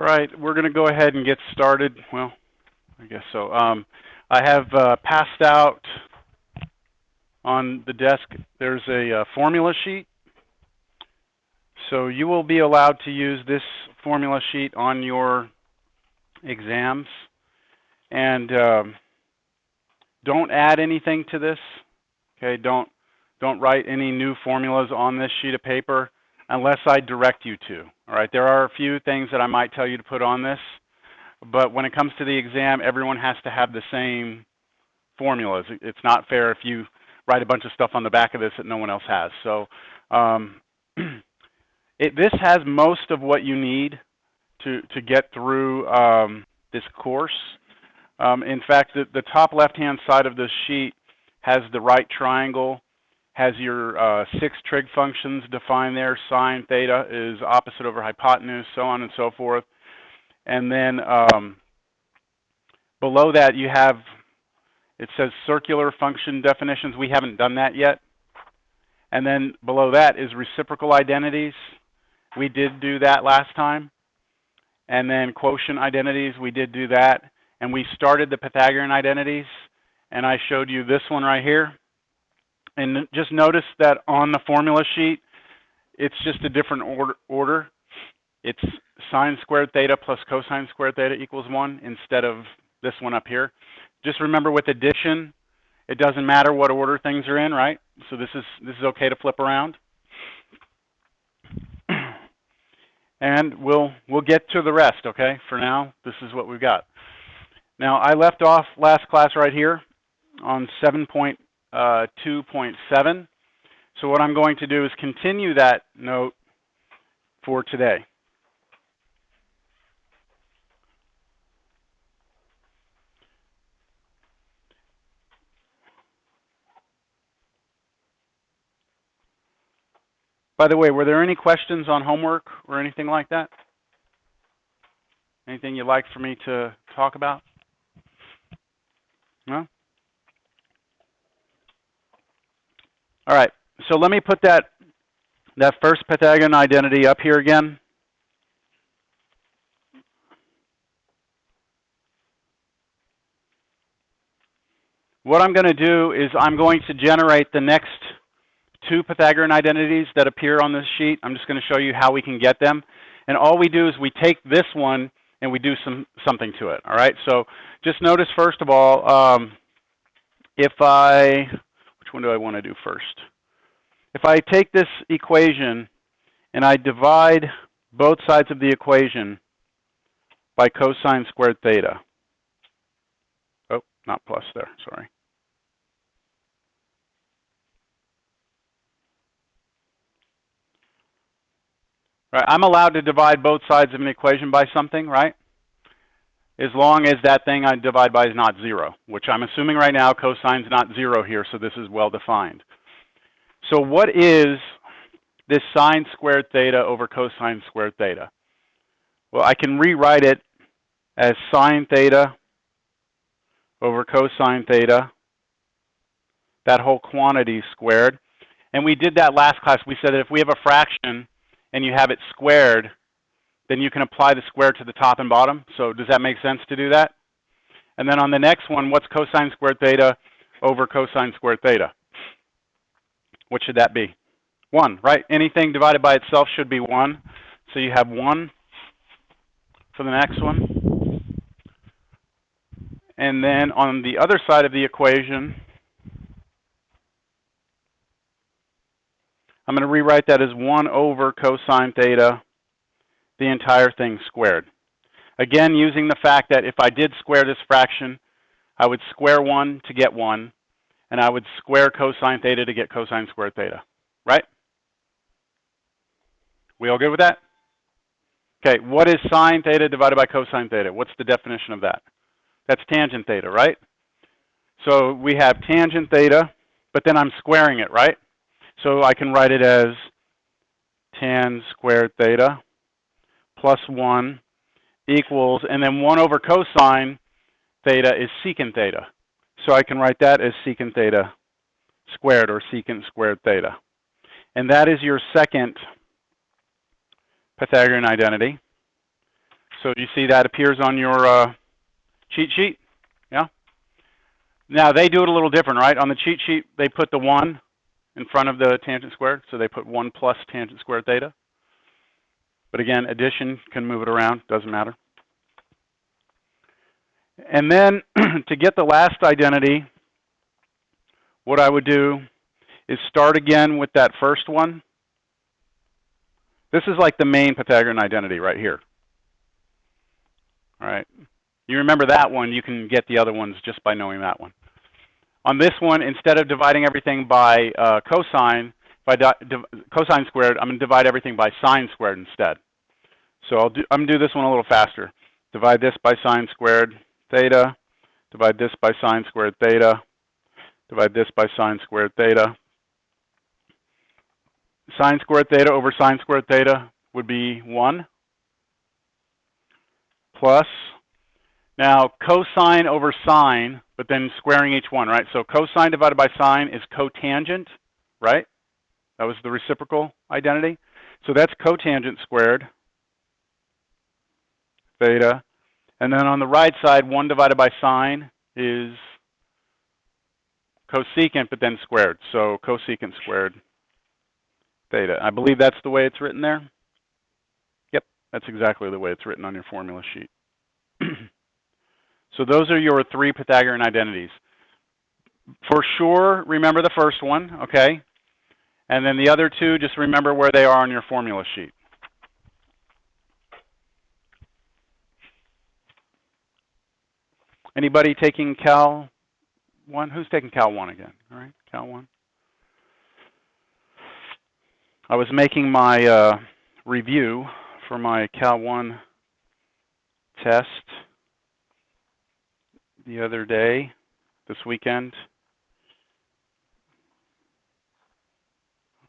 All right, we're going to go ahead and get started. Well, I guess so. I have passed out on the desk, there's a formula sheet. So you will be allowed to use this formula sheet on your exams. And don't add anything to this. Okay, don't write any new formulas on this sheet of paper unless I direct you to. All right, there are a few things that I might tell you to put on this, but when it comes to the exam, everyone has to have the same formulas. It's not fair if you write a bunch of stuff on the back of this that no one else has. So this has most of what you need to get through this course. In fact, the top left-hand side of this sheet has the right triangle, has your 6 trig functions defined there. Sine, theta is opposite over hypotenuse, so on and so forth. And then below that you have, it says circular function definitions. We haven't done that yet. And then below that is reciprocal identities. We did do that last time. And then quotient identities, we did do that. And we started the Pythagorean identities, and I showed you this one right here. And just notice that on the formula sheet, it's just a different order. It's sine squared theta plus cosine squared theta equals 1 instead of this one up here. Just remember with addition, it doesn't matter what order things are in, right? So this is okay to flip around. And we'll get to the rest, okay? For now, this is what we've got. Now, I left off last class right here on 7.2.7. So what I'm going to do is continue that note for today. By the way, were there any questions on homework or anything like that? Anything you'd like for me to talk about? No? All right, so let me put that first Pythagorean identity up here again. What I'm going to do is I'm going to generate the next 2 Pythagorean identities that appear on this sheet. I'm just going to show you how we can get them. And all we do is we take this one and we do something to it. All right, so just notice first of all, which one do I want to do first? If I take this equation and I divide both sides of the equation by cosine squared theta. Oh, not plus there, sorry. Right, I'm allowed to divide both sides of an equation by something, right? As long as that thing I divide by is not 0, which I'm assuming right now cosine's not 0 here, so this is well defined. So what is this sine squared theta over cosine squared theta? Well, I can rewrite it as sine theta over cosine theta, that whole quantity squared. And we did that last class. We said that if we have a fraction and you have it squared, then you can apply the square to the top and bottom. So does that make sense to do that? And then on the next one, what's cosine squared theta over cosine squared theta? What should that be? 1, right? Anything divided by itself should be 1. So you have 1 for the next one. And then on the other side of the equation, I'm going to rewrite that as 1 over cosine theta, the entire thing squared. Again, using the fact that if I did square this fraction, I would square 1 to get 1, and I would square cosine theta to get cosine squared theta, right? We all good with that? Okay, what is sine theta divided by cosine theta? What's the definition of that? That's tangent theta, right? So we have tangent theta, but then I'm squaring it, right? So I can write it as tan squared theta plus 1 equals, and then 1 over cosine theta is secant theta. So I can write that as secant theta squared, or secant squared theta. And that is your second Pythagorean identity. So you see that appears on your cheat sheet? Yeah? Now, they do it a little different, right? On the cheat sheet, they put the 1 in front of the tangent squared, so they put 1 plus tangent squared theta. But again, addition can move it around, doesn't matter. And then to get the last identity, what I would do is start again with that first one. This is like the main Pythagorean identity right here. All right. You remember that one, you can get the other ones just by knowing that one. On this one, instead of dividing everything by cosine, cosine squared, I'm going to divide everything by sine squared instead. So I'm going to do this one a little faster. Divide this by sine squared theta. Divide this by sine squared theta. Divide this by sine squared theta. Sine squared theta over sine squared theta would be 1 plus, now cosine over sine, but then squaring each one, right? So cosine divided by sine is cotangent, right? That was the reciprocal identity. So that's cotangent squared theta. And then on the right side, 1 divided by sine is cosecant, but then squared. So cosecant squared theta. I believe that's the way it's written there. Yep, that's exactly the way it's written on your formula sheet. So those are your 3 Pythagorean identities. For sure, remember the first one, okay? And then the other 2, just remember where they are on your formula sheet. Anybody taking Cal 1? Who's taking Cal 1 again? All right, Cal 1. I was making my review for my Cal 1 test the other day, this weekend.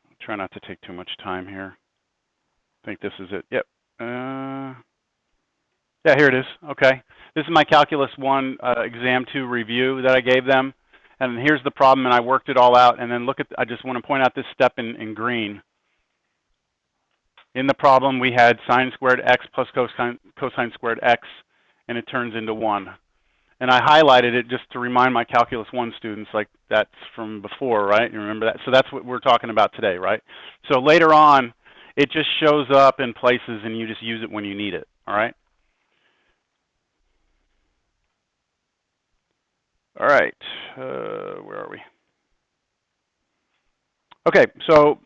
I'll try not to take too much time here. I think this is it. Yep. Yeah, here it is. Okay. This is my Calculus 1 Exam 2 review that I gave them. And here's the problem, and I worked it all out. And then look at, I just want to point out this step in green. In the problem, we had sine squared x plus cosine squared x, and it turns into 1. And I highlighted it just to remind my Calculus 1 students, like that's from before, right? You remember that? So that's what we're talking about today, right? So later on, it just shows up in places, and you just use it when you need it, all right? All right, where are we? Okay, so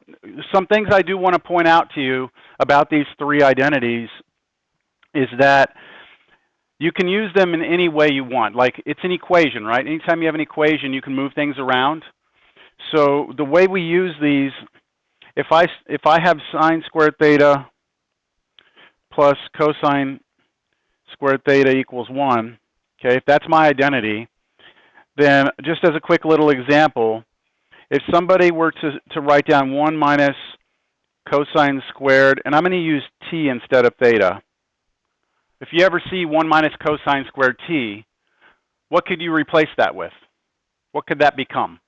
some things I do want to point out to you about these 3 identities is that you can use them in any way you want. Like, it's an equation, right? Anytime you have an equation, you can move things around. So the way we use these, if I have sine squared theta plus cosine squared theta equals 1, okay, if that's my identity, then just as a quick little example, if somebody were to write down 1 minus cosine squared, and I'm going to use t instead of theta. If you ever see 1 minus cosine squared t, what could you replace that with? What could that become?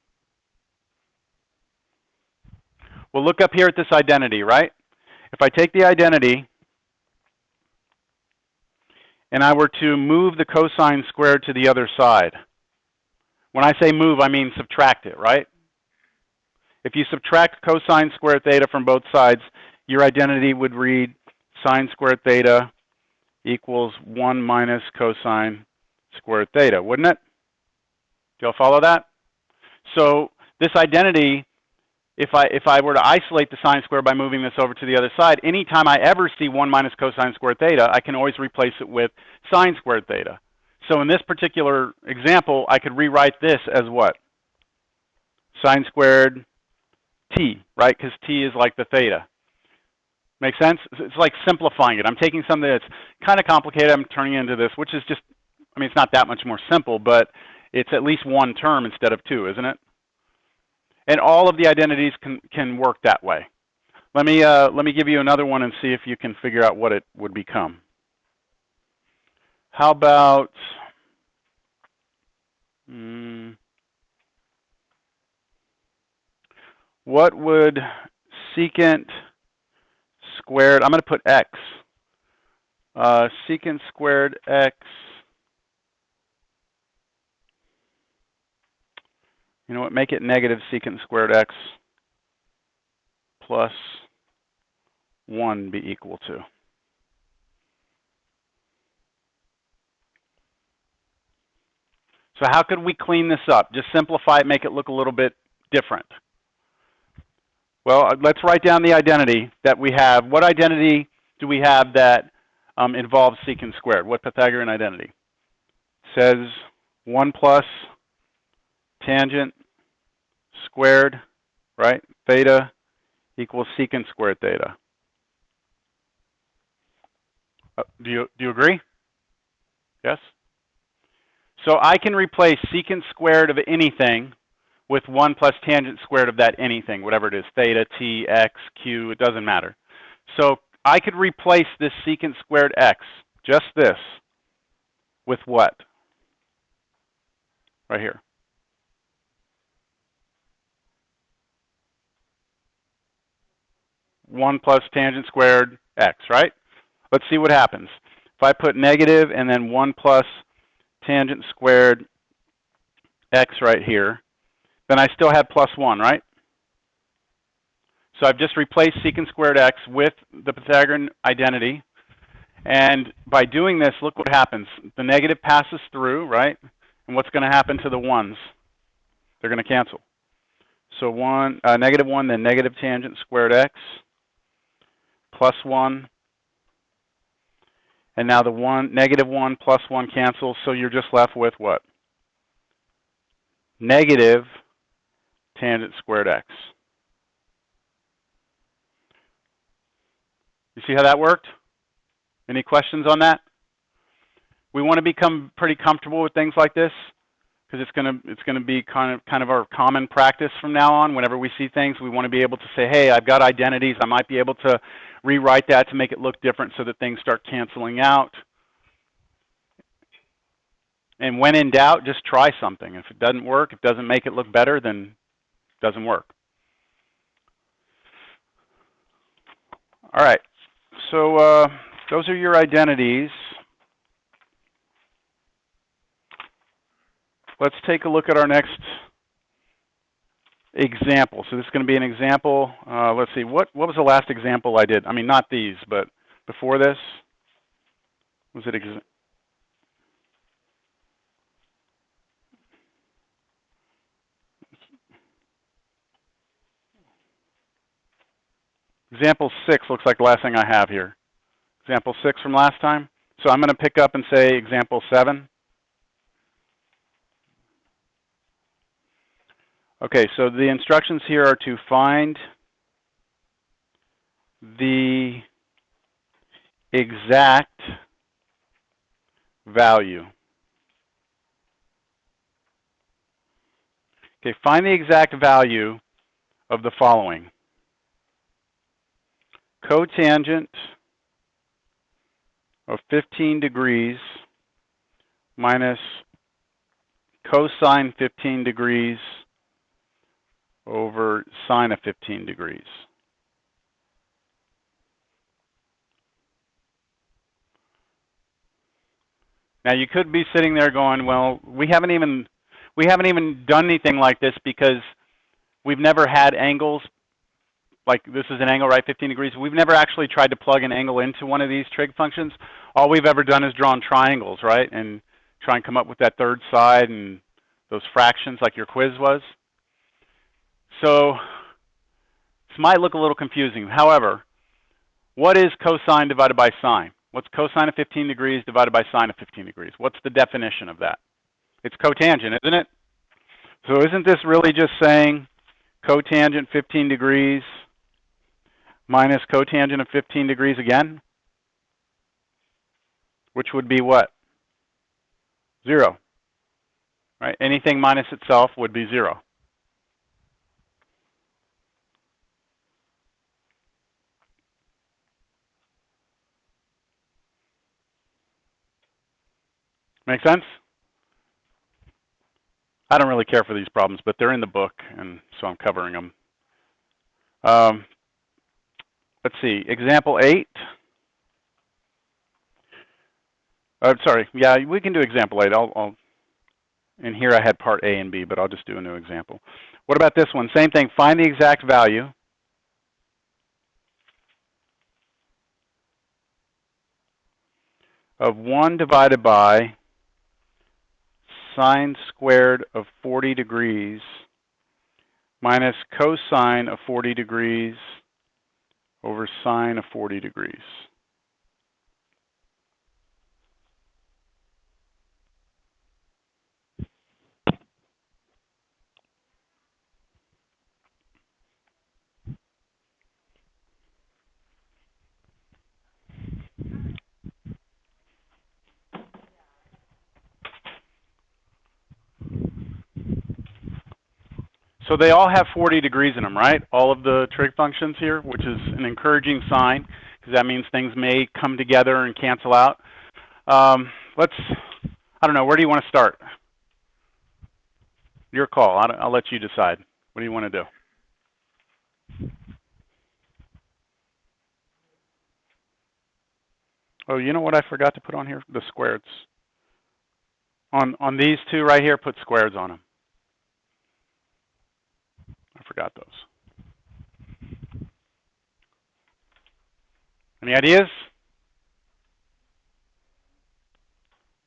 Well, look up here at this identity, right? If I take the identity and I were to move the cosine squared to the other side, when I say move, I mean subtract it, right? If you subtract cosine squared theta from both sides, your identity would read sine squared theta equals 1 minus cosine squared theta, wouldn't it? Do y'all follow that? So this identity, if I were to isolate the sine squared by moving this over to the other side, anytime I ever see 1 minus cosine squared theta, I can always replace it with sine squared theta. So in this particular example, I could rewrite this as what? Sine squared t, right? Because t is like the theta. Make sense? It's like simplifying it. I'm taking something that's kind of complicated, I'm turning it into this, which is just, I mean, it's not that much more simple, but it's at least 1 term instead of 2, isn't it? And all of the identities can work that way. Let me give you another one and see if you can figure out what it would become. How about, what would secant squared, I'm going to put x. secant squared x. You know what? Make it negative secant squared x plus 1 be equal to. So how could we clean this up? Just simplify it, make it look a little bit different. Well, let's write down the identity that we have. What identity do we have that involves secant squared? What Pythagorean identity? It says 1 plus tangent squared, right? Theta equals secant squared theta. Do you agree? Yes? So I can replace secant squared of anything with 1 plus tangent squared of that anything, whatever it is, theta, t, x, q, it doesn't matter. So I could replace this secant squared x, just this, with what? Right here. One plus tangent squared x, right? Let's see what happens. If I put negative and then 1 plus tangent squared x right here, then I still have plus 1, right? So I've just replaced secant squared x with the Pythagorean identity. And by doing this, look what happens. The negative passes through, right? And what's going to happen to the 1s? They're going to cancel. So negative 1, then negative tangent squared x plus 1. And now the negative 1 plus 1 cancels, so you're just left with what? Negative tangent squared x. You see how that worked? Any questions on that? We want to become pretty comfortable with things like this because it's gonna be kind of our common practice from now on. Whenever we see things, we want to be able to say, hey, I've got identities. I might be able to rewrite that to make it look different so that things start canceling out. And when in doubt, just try something. If it doesn't work, if it doesn't make it look better, then it doesn't work. All right, so those are your identities. Let's take a look at our next example. So this is going to be an example. Let's see, what was the last example I did? I mean, not these, but before this, was it example 6 looks like the last thing I have here. Example 6 from last time. So I'm going to pick up and say example 7. Okay, so the instructions here are to find the exact value. Okay, find the exact value of the following. Cotangent of 15 degrees minus cosine 15 degrees over sine of 15 degrees. Now you could be sitting there going, well, we haven't even done anything like this because we've never had angles. Like this is an angle, right, 15 degrees. We've never actually tried to plug an angle into one of these trig functions. All we've ever done is drawn triangles, right, and try and come up with that third side and those fractions like your quiz was. So this might look a little confusing. However, what is cosine divided by sine? What's cosine of 15 degrees divided by sine of 15 degrees? What's the definition of that? It's cotangent, isn't it? So isn't this really just saying cotangent 15 degrees minus cotangent of 15 degrees again? Which would be what? 0. Right? Anything minus itself would be 0. Make sense? I don't really care for these problems, but they're in the book, and so I'm covering them. Let's see, example 8. Sorry, yeah, we can do example 8. In here I had part A and B, but I'll just do a new example. What about this one? Same thing, find the exact value of 1 divided by sine squared of 40 degrees minus cosine of 40 degrees over sine of 40 degrees. So they all have 40 degrees in them, right? All of the trig functions here, which is an encouraging sign, because that means things may come together and cancel out. I don't know, where do you want to start? Your call. I'll let you decide. What do you want to do? Oh, you know what I forgot to put on here? The squareds. On these two right here, put squareds on them. I forgot those. Any ideas?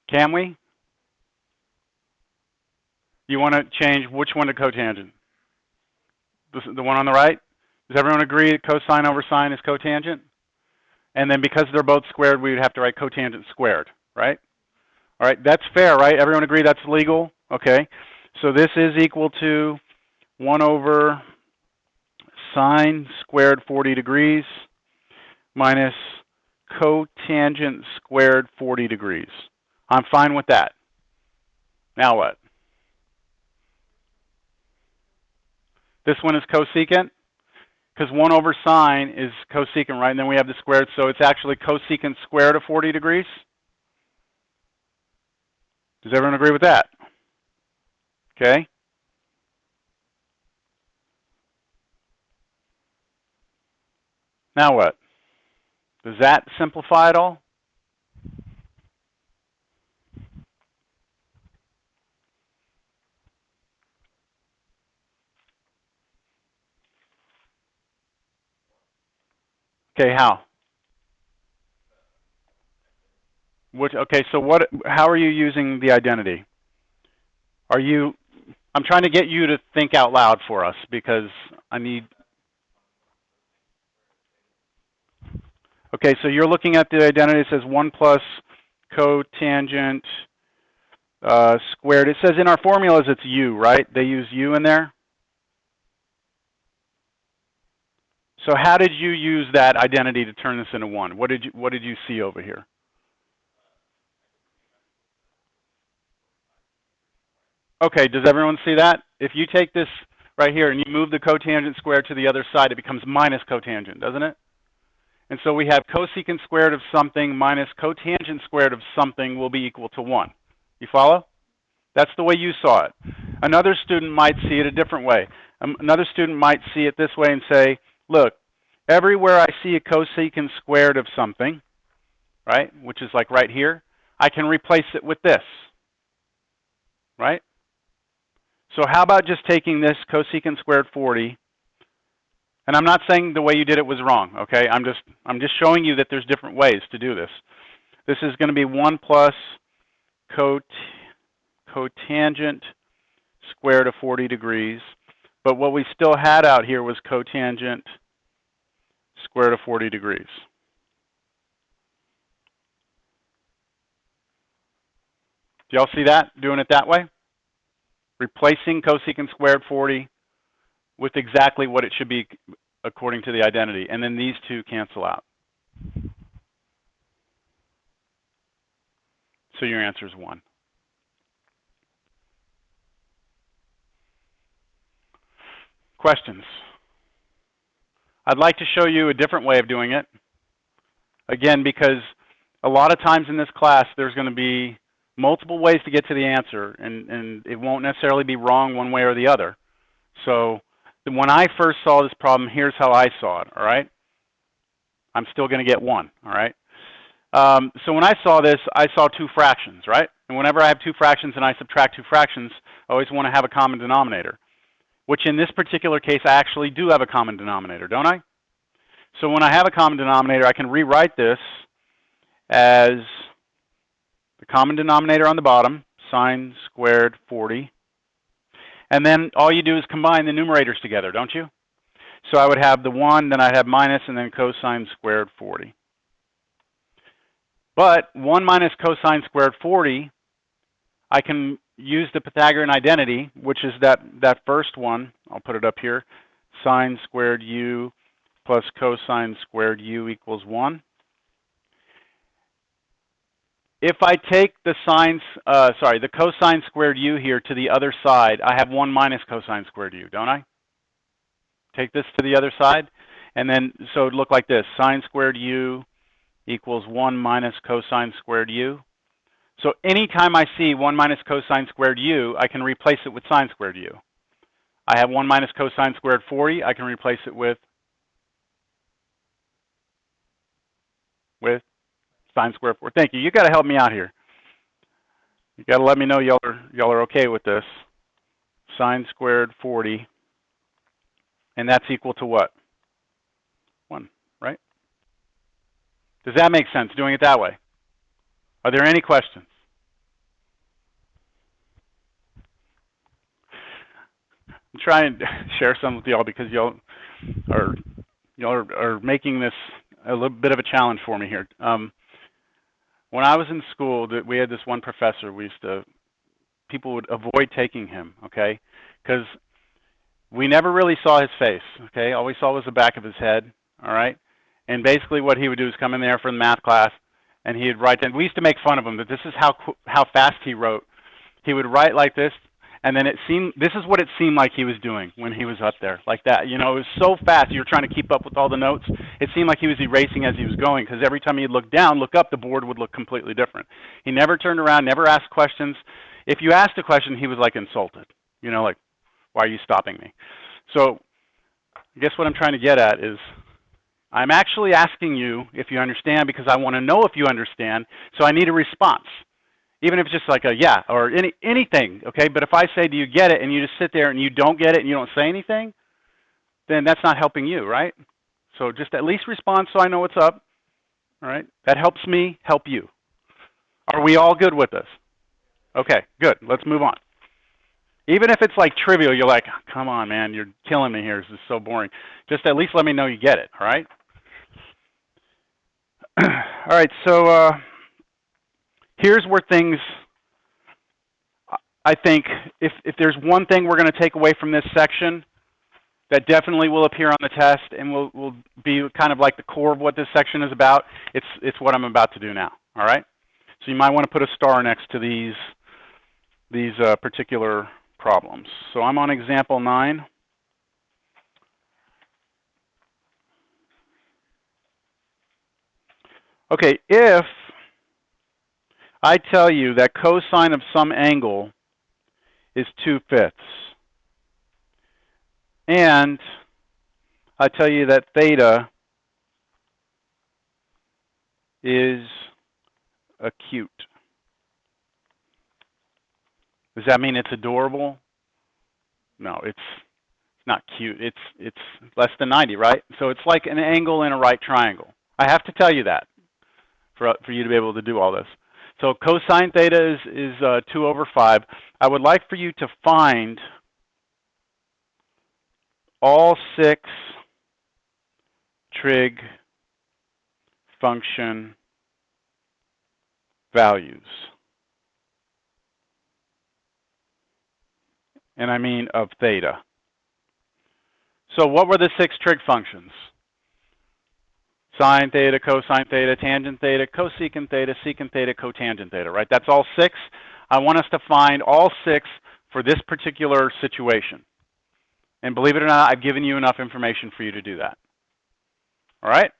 Can we? You want to change which one to cotangent? The one on the right? Does everyone agree that cosine over sine is cotangent? And then because they're both squared, we would have to write cotangent squared, right? All right, that's fair, right? Everyone agree that's legal? Okay. So this is equal to 1 over sine squared 40 degrees minus cotangent squared 40 degrees. I'm fine with that. Now what? This one is cosecant, because 1 over sine is cosecant, right? And then we have the squared, so it's actually cosecant squared of 40 degrees. Does everyone agree with that? Okay. Now what? Does that simplify at all? Okay, how? Okay, so how are you using the identity? I'm trying to get you to think out loud for us, because I need... Okay, so you're looking at the identity. It says 1 plus cotangent squared. It says in our formulas it's u, right? They use u in there. So how did you use that identity to turn this into 1? What did you see over here? Okay, does everyone see that? If you take this right here and you move the cotangent square to the other side, it becomes minus cotangent, doesn't it? And so we have cosecant squared of something minus cotangent squared of something will be equal to 1. You follow? That's the way you saw it. Another student might see it a different way. Another student might see it this way and say, look, everywhere I see a cosecant squared of something, right, which is like right here, I can replace it with this, right? So how about just taking this cosecant squared 40, and I'm not saying the way you did it was wrong, okay? I'm just showing you that there's different ways to do this. This is going to be 1 plus cotangent squared of 40 degrees, but what we still had out here was cotangent squared of 40 degrees. Do y'all see that, doing it that way? Replacing cosecant squared 40 with exactly what it should be according to the identity, and then these two cancel out. So your answer is 1. Questions? I'd like to show you a different way of doing it. Again, because a lot of times in this class, there's going to be multiple ways to get to the answer, and it won't necessarily be wrong one way or the other. So when I first saw this problem, here's how I saw it, all right? I'm still going to get 1, all right? So when I saw this, I saw two fractions, right? And whenever I have two fractions and I subtract two fractions, I always want to have a common denominator, which in this particular case, I actually do have a common denominator, don't I? So when I have a common denominator, I can rewrite this as the common denominator on the bottom, sine squared 40. And then all you do is combine the numerators together, don't you? So I would have the 1, then I'd have minus, and then cosine squared 40. But 1 minus cosine squared 40, I can use the Pythagorean identity, which is that first one. I'll put it up here. Sine squared u plus cosine squared u equals 1. If I take the the cosine squared u here to the other side, I have 1 minus cosine squared u, don't I? Take this to the other side, and then, so it would look like this. Sine squared u equals 1 minus cosine squared u. So anytime I see 1 minus cosine squared u, I can replace it with sine squared u. I have 1 minus cosine squared 40, I can replace it with sine squared 40. Thank you. You got to help me out here. You got to let me know y'all are okay with this. Sine squared 40, and that's equal to what? 1, right? Does that make sense, doing it that way? Are there any questions? I'm trying to share some with y'all because y'all are making this a little bit of a challenge for me here. When I was in school, we had this one professor. People would avoid taking him, okay, because we never really saw his face, okay. All we saw was the back of his head, all right. And basically, what he would do is come in there for the math class, and he'd write. And we used to make fun of him, but this is how fast he wrote. He would write like this, and then this is what it seemed like he was doing when he was up there, like that. You know, it was so fast. You were trying to keep up with all the notes. It seemed like he was erasing as he was going, because every time he'd look down, look up, the board would look completely different. He never turned around, never asked questions. If you asked a question, he was like insulted. You know, like, why are you stopping me? So I guess what I'm trying to get at is, I'm actually asking you if you understand, because I want to know if you understand, so I need a response. Even if it's just like a yeah or anything, okay? But if I say, do you get it, and you just sit there and you don't get it and you don't say anything, then that's not helping you, right? So just at least respond so I know what's up, all right? That helps me help you. Are we all good with this? Okay, good. Let's move on. Even if it's like trivial, you're like, come on, man, you're killing me here. This is so boring. Just at least let me know you get it, all right? All right, so here's where things, I think, if there's one thing we're going to take away from this section that definitely will appear on the test and will be kind of like the core of what this section is about, it's what I'm about to do now, all right? So you might want to put a star next to these particular problems. So I'm on example 9. Okay, if I tell you that cosine of some angle is 2/5, and I tell you that theta is acute, does that mean it's adorable? No, it's not cute. It's less than 90, right? So it's like an angle in a right triangle. I have to tell you that for you to be able to do all this. So cosine theta is 2/5. I would like for you to find all 6 trig function values. And I mean of theta. So what were the 6 trig functions? Sine theta, cosine theta, tangent theta, cosecant theta, secant theta, cotangent theta, right? That's all 6. I want us to find all 6 for this particular situation. And believe it or not, I've given you enough information for you to do that. All right?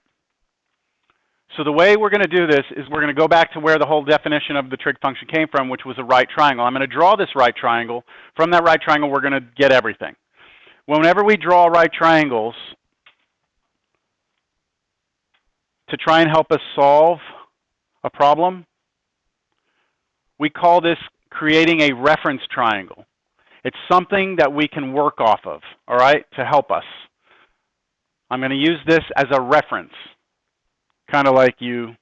So the way we're going to do this is we're going to go back to where the whole definition of the trig function came from, which was a right triangle. I'm going to draw this right triangle. From that right triangle, we're going to get everything. Whenever we draw right triangles, to try and help us solve a problem, we call this creating a reference triangle. It's something that we can work off of, all right, to help us. I'm going to use this as a reference, kind of like you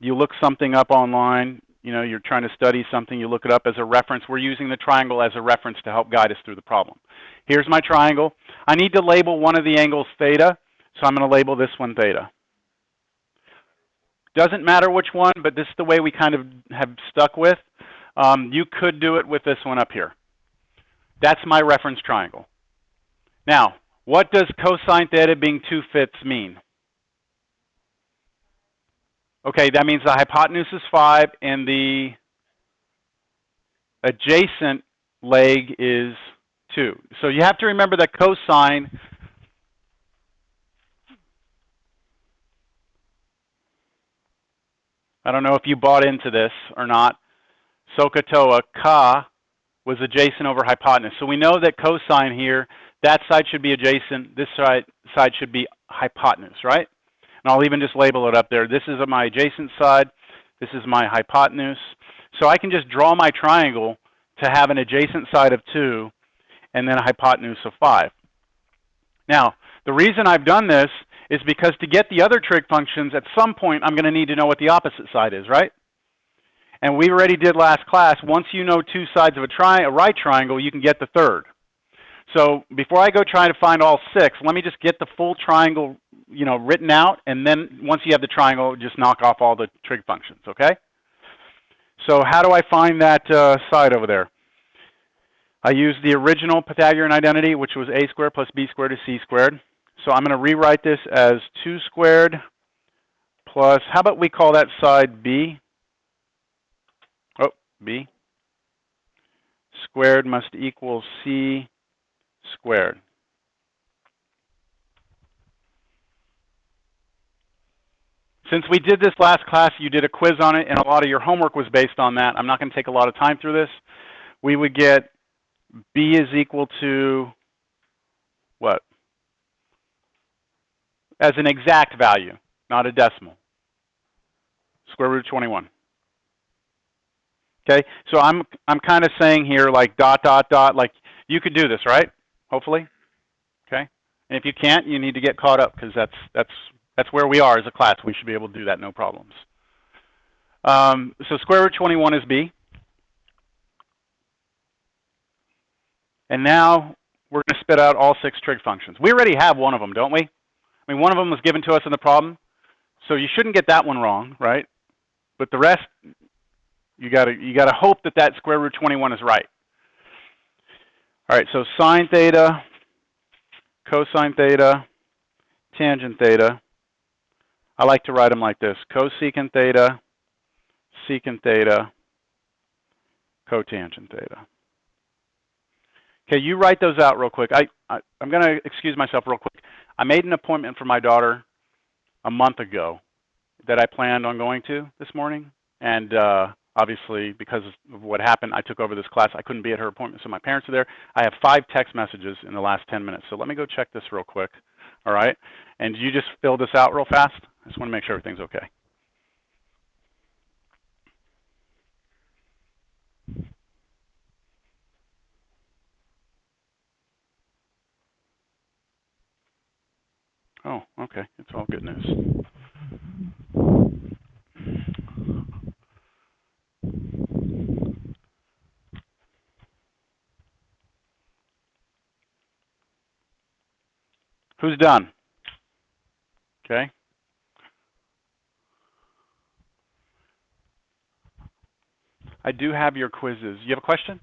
look something up online, you know, you're trying to study something, you look it up as a reference. We're using the triangle as a reference to help guide us through the problem. Here's my triangle. I need to label one of the angles theta, so I'm going to label this one theta. Doesn't matter which one, but this is the way we kind of have stuck with. You could do it with this one up here. That's my reference triangle. Now, what does cosine theta being 2/5 mean? Okay, that means the hypotenuse is 5 and the adjacent leg is 2. So you have to remember that cosine I don't know if you bought into this or not. SOHCAHTOA, ka was adjacent over hypotenuse. So we know that cosine here, that side should be adjacent, this side should be hypotenuse, right? And I'll even just label it up there. This is my adjacent side, this is my hypotenuse. So I can just draw my triangle to have an adjacent side of 2 and then a hypotenuse of 5. Now, the reason I've done this is because to get the other trig functions, at some point I'm going to need to know what the opposite side is, right? And we already did last class, once you know 2 sides of a right triangle, you can get the third. So before I go try to find all 6, let me just get the full triangle, you know, written out, and then once you have the triangle, just knock off all the trig functions, okay? So how do I find that side over there? I use the original Pythagorean identity, which was a squared plus b squared is c squared. So I'm going to rewrite this as 2 squared plus, how about we call that side b? Oh, b. Squared must equal c squared. Since we did this last class, you did a quiz on it, and a lot of your homework was based on that. I'm not going to take a lot of time through this. We would get b is equal to what? As an exact value, not a decimal. Square root of 21. Okay, so I'm kind of saying here like dot, dot, dot, like you could do this, right? Hopefully. Okay, and if you can't, you need to get caught up because that's where we are as a class. We should be able to do that, no problems. So square root of 21 is b. And now we're going to spit out all 6 trig functions. We already have one of them, don't we? I mean, one of them was given to us in the problem, so you shouldn't get that one wrong, right? But the rest, you gotta hope that that square root 21 is right. All right, so sine theta, cosine theta, tangent theta. I like to write them like this: cosecant theta, secant theta, cotangent theta. Okay, you write those out real quick. I'm going to excuse myself real quick. I made an appointment for my daughter a month ago that I planned on going to this morning. And obviously, because of what happened, I took over this class. I couldn't be at her appointment, so my parents are there. I have 5 text messages in the last 10 minutes. So let me go check this real quick. All right? And you just fill this out real fast? I just want to make sure everything's okay. Oh, okay. It's all good news. Who's done? Okay. I do have your quizzes. You have a question?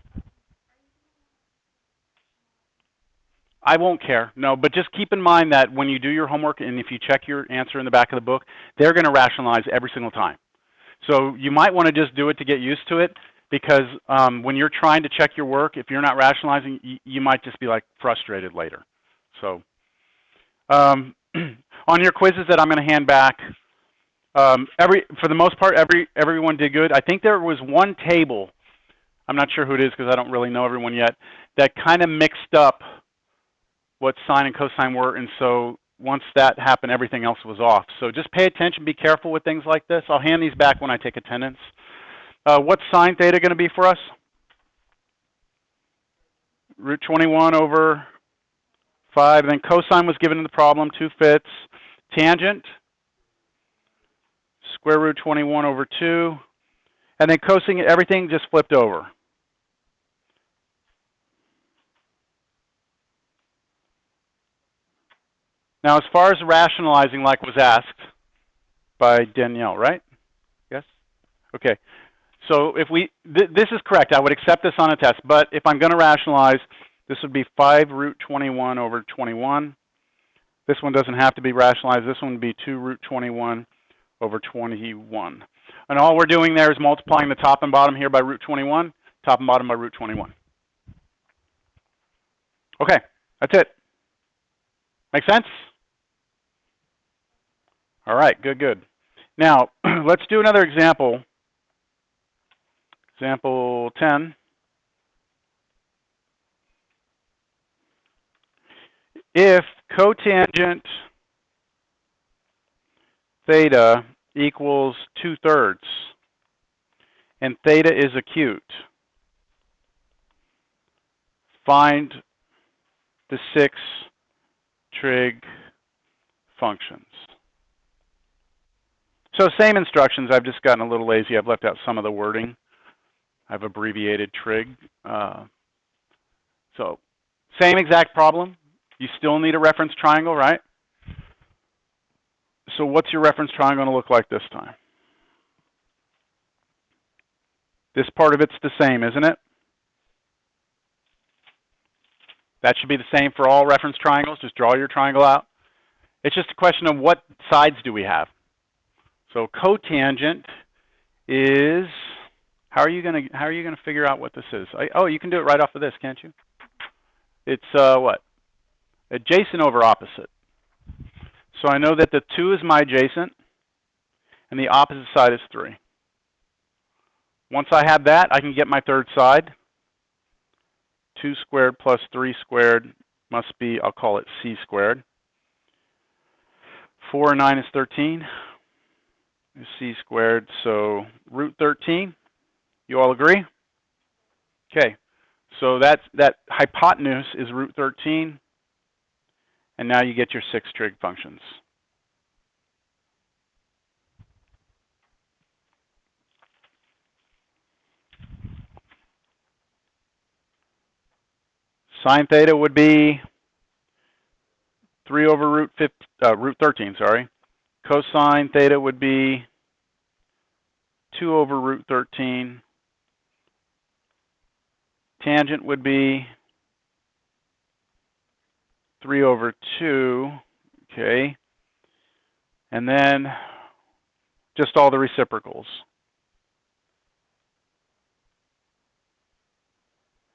I won't care, no, but just keep in mind that when you do your homework and if you check your answer in the back of the book, they're going to rationalize every single time. So you might want to just do it to get used to it because when you're trying to check your work, if you're not rationalizing, you might just be like frustrated later. So on your quizzes that I'm going to hand back, for the most part, everyone did good. I think there was one table, I'm not sure who it is because I don't really know everyone yet, that kind of mixed up what sine and cosine were, and so once that happened, everything else was off. So just pay attention, be careful with things like this. I'll hand these back when I take attendance. What's sine theta going to be for us? Root 21 over 5. And then cosine was given in the problem, 2/5. Tangent, square root 21 over 2. And then cosine, everything just flipped over. Now, as far as rationalizing, like was asked by Danielle, right? Yes? Okay. So if this is correct, I would accept this on a test, but if I'm going to rationalize, this would be 5 root 21 over 21. This one doesn't have to be rationalized. This one would be 2 root 21 over 21. And all we're doing there is multiplying the top and bottom here by root 21, top and bottom by root 21. Okay, that's it. Make sense? All right, good. Now, let's do another example. Example 10. If cotangent theta equals 2/3 and theta is acute, find the 6 trig functions. So same instructions. I've just gotten a little lazy. I've left out some of the wording. I've abbreviated trig. So same exact problem. You still need a reference triangle, right? So what's your reference triangle going to look like this time? This part of it's the same, isn't it? That should be the same for all reference triangles. Just draw your triangle out. It's just a question of what sides do we have. So cotangent is, how are you going to figure out what this is? Oh, you can do it right off of this, can't you? It's what? Adjacent over opposite. So I know that the 2 is my adjacent, and the opposite side is 3. Once I have that, I can get my third side. 2 squared plus 3 squared must be, I'll call it c squared. 4 and 9 is 13. C squared, so root 13. You all agree? Okay, so that hypotenuse is root 13, and now you get your 6 trig functions. Sine theta would be 3 over root 13, sorry. Cosine theta would be 2 over root 13. Tangent would be 3 over 2, okay. And then just all the reciprocals.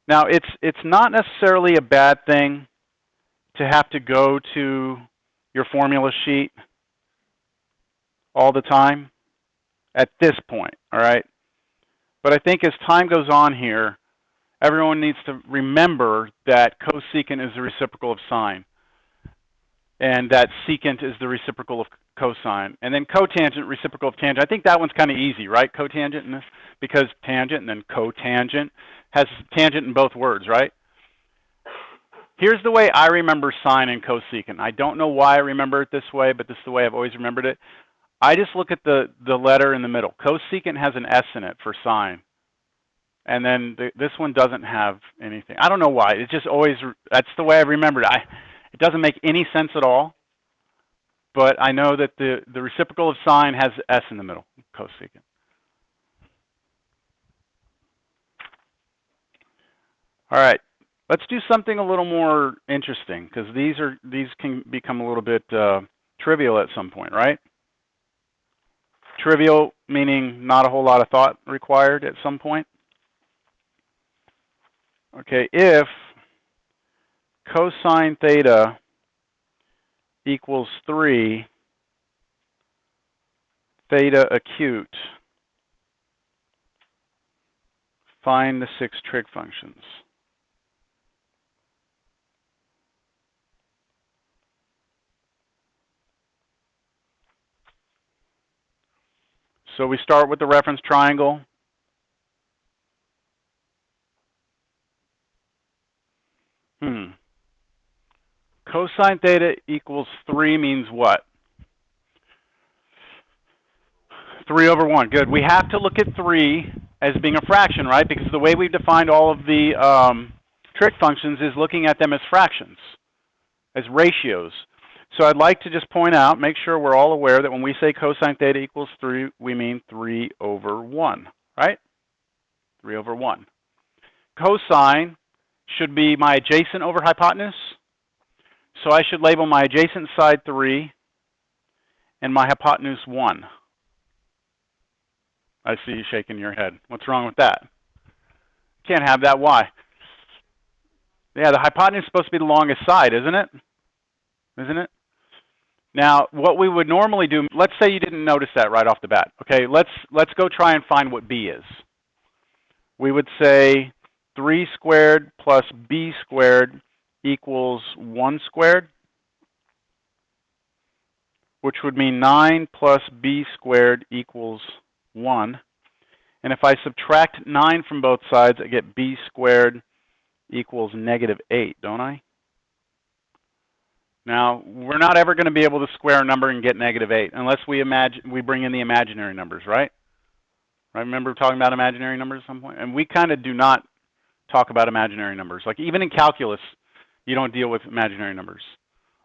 Now, it's not necessarily a bad thing to have to go to your formula sheet all the time at this point, all right? But I think as time goes on here, everyone needs to remember that cosecant is the reciprocal of sine, and that secant is the reciprocal of cosine, and then cotangent, reciprocal of tangent. I think that one's kind of easy, right? Cotangent in this, because tangent and then cotangent has tangent in both words, right? Here's the way I remember sine and cosecant. I don't know why I remember it this way, but this is the way I've always remembered it. I just look at the letter in the middle. Cosecant has an S in it for sine. And then this one doesn't have anything. I don't know why. It's just always, that's the way I remembered it. It doesn't make any sense at all. But I know that the reciprocal of sine has S in the middle, cosecant. All right. Let's do something a little more interesting, because these can become a little bit trivial at some point, right? Trivial meaning not a whole lot of thought required at some point. Okay, if cosine theta equals 3, theta acute, find the 6 trig functions. So we start with the reference triangle. Cosine theta equals 3 means what? 3 over 1. Good. We have to look at 3 as being a fraction, right? Because the way we've defined all of the trig functions is looking at them as fractions, as ratios. So I'd like to just point out, make sure we're all aware that when we say cosine theta equals 3, we mean 3 over 1, right? 3 over 1. Cosine should be my adjacent over hypotenuse. So I should label my adjacent side 3 and my hypotenuse 1. I see you shaking your head. What's wrong with that? Can't have that. Why? Yeah, the hypotenuse is supposed to be the longest side, isn't it? Isn't it? Now, what we would normally do, let's say you didn't notice that right off the bat. Okay, let's go try and find what b is. We would say 3 squared plus b squared equals 1 squared, which would mean 9 plus b squared equals 1. And if I subtract 9 from both sides, I get b squared equals -8, don't I? Now, we're not ever going to be able to square a number and get -8 unless we bring in the imaginary numbers, right? I remember talking about imaginary numbers at some point, and we kind of do not talk about imaginary numbers. Like even in calculus, you don't deal with imaginary numbers.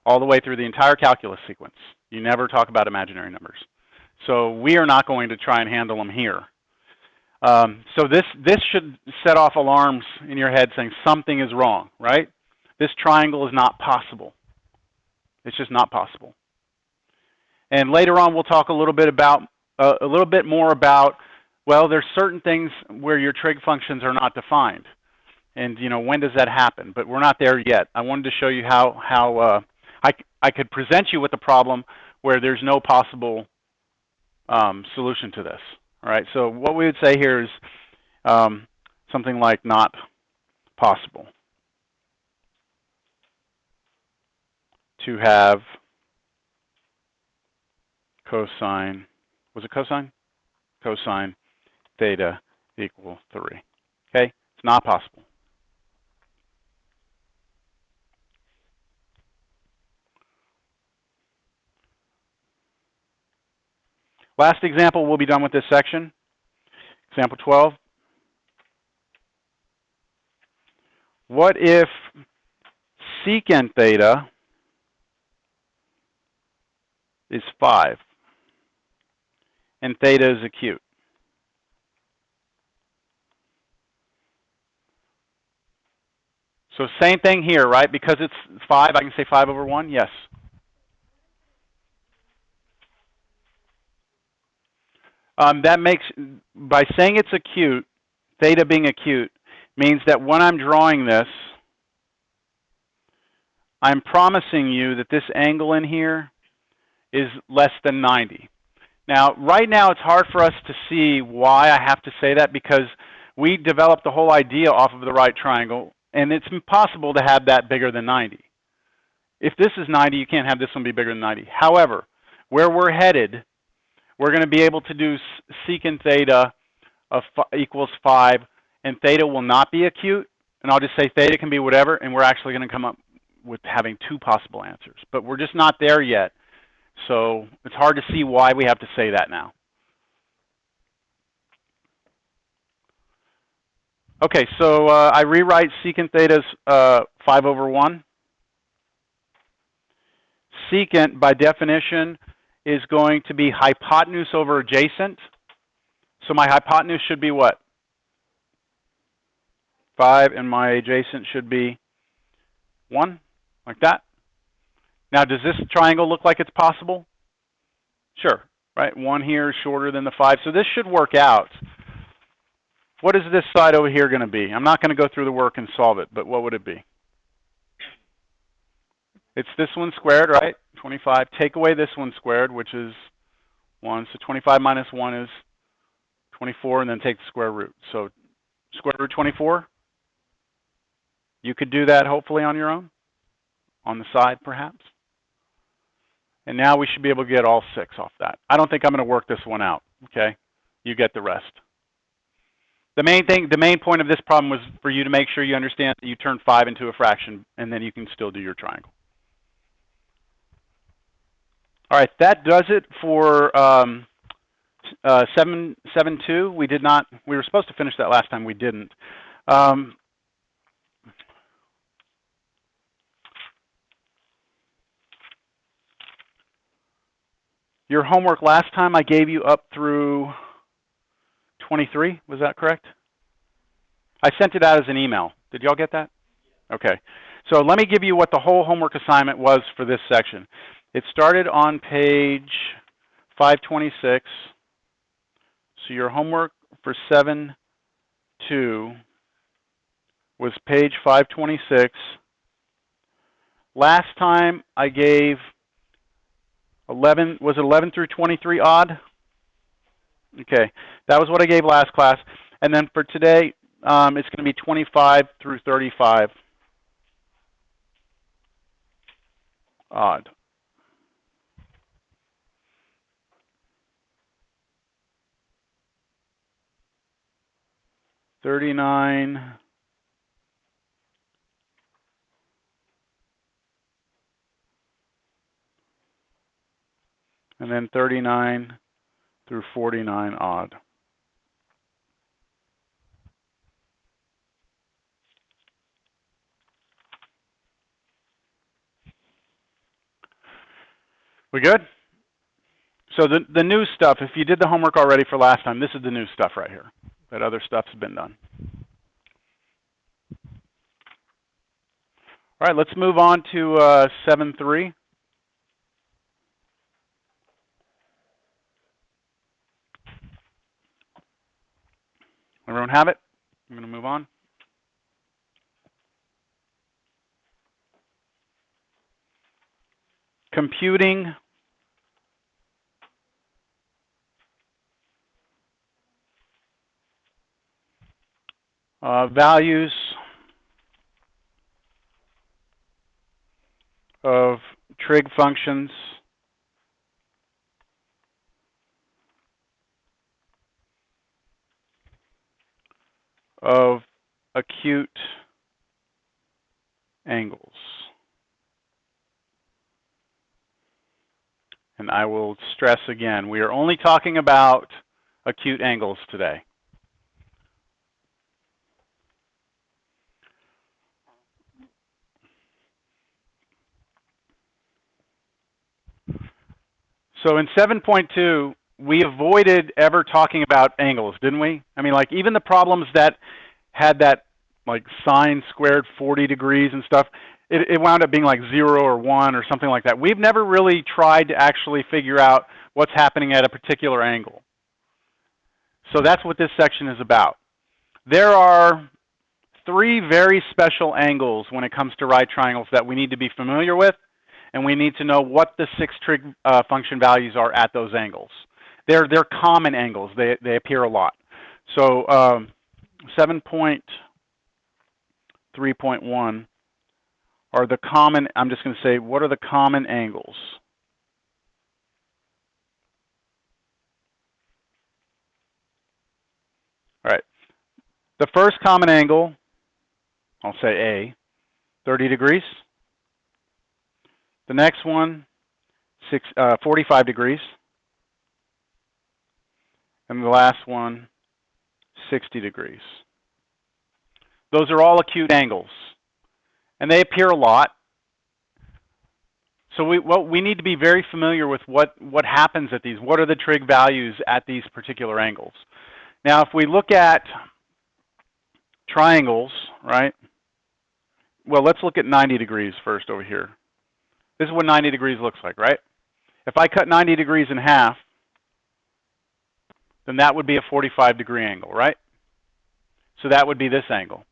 All the way through the entire calculus sequence, you never talk about imaginary numbers. So we are not going to try and handle them here. So this should set off alarms in your head saying something is wrong, right? This triangle is not possible. It's just not possible. And later on, we'll talk a little bit more about, well, there's certain things where your trig functions are not defined. And, you know, when does that happen? But we're not there yet. I wanted to show you how I could present you with a problem where there's no possible solution to this. All right, so what we would say here is something like not possible to have cosine, was it cosine? Cosine theta equal 3. Okay, it's not possible. Last example, we'll be done with this section. Example 12. What if secant theta is 5 and theta is acute? So same thing here, right? Because it's 5, I can say 5 over 1, yes. That makes, by saying it's acute, theta being acute, means that when I'm drawing this, I'm promising you that this angle in here is less than 90. Now, right now, it's hard for us to see why I have to say that because we developed the whole idea off of the right triangle, and it's impossible to have that bigger than 90. If this is 90, you can't have this one be bigger than 90. However, where we're headed, we're going to be able to do secant theta of equals 5, and theta will not be acute. And I'll just say theta can be whatever, and we're actually going to come up with having 2 possible answers. But we're just not there yet, so it's hard to see why we have to say that now. Okay, so I rewrite secant theta as 5 over 1. Secant, by definition, is going to be hypotenuse over adjacent. So my hypotenuse should be what? 5, and my adjacent should be 1, like that. Now, does this triangle look like it's possible? Sure, right? 1 here is shorter than the 5, so this should work out. What is this side over here going to be? I'm not going to go through the work and solve it, but what would it be? It's this one squared, right? 25. Take away this one squared, which is 1. So 25 minus 1 is 24, and then take the square root. So square root 24. You could do that hopefully on your own, on the side perhaps. And now we should be able to get all 6 off that. I don't think I'm going to work this one out. Okay, you get the rest. The main point of this problem was for you to make sure you understand that you turn 5 into a fraction, and then you can still do your triangle. All right, that does it for 7.2. We did not. We were supposed to finish that last time. We didn't. Your homework last time I gave you up through 23. Was that correct? I sent it out as an email. Did y'all get that? Okay. So let me give you what the whole homework assignment was for this section. It started on page 526. So your homework for 7.2 was page 526. Last time I gave 11, was it 11 through 23 odd? Okay, that was what I gave last class. And then for today, it's going to be 25 through 35 odd. $39 and then 39 through 49 odd. We good? So the new stuff, if you did the homework already for last time, this is the new stuff right here. That other stuff's been done. All right, let's move on to 7.3. Everyone have it? I'm going to move on. Computing values of trig functions of acute angles. And I will stress again, we are only talking about acute angles today. So in 7.2, we avoided ever talking about angles, didn't we? I mean, like even the problems that had that like sine squared 40 degrees and stuff, it wound up being like 0 or 1 or something like that. We've never really tried to actually figure out what's happening at a particular angle. So that's what this section is about. There are 3 very special angles when it comes to right triangles that we need to be familiar with, and we need to know what the 6 trig function values are at those angles. They're common angles. They appear a lot. So 7.3.1 are the common, I'm just going to say, what are the common angles? All right. The first common angle, I'll say A, 30 degrees. The next one, 45 degrees. And the last one, 60 degrees. Those are all acute angles. And they appear a lot. So we need to be very familiar with what happens at these. What are the trig values at these particular angles? Now, if we look at triangles, right? Well, let's look at 90 degrees first over here. This is what 90 degrees looks like, right? If I cut 90 degrees in half, then that would be a 45-degree angle, right? So that would be this angle.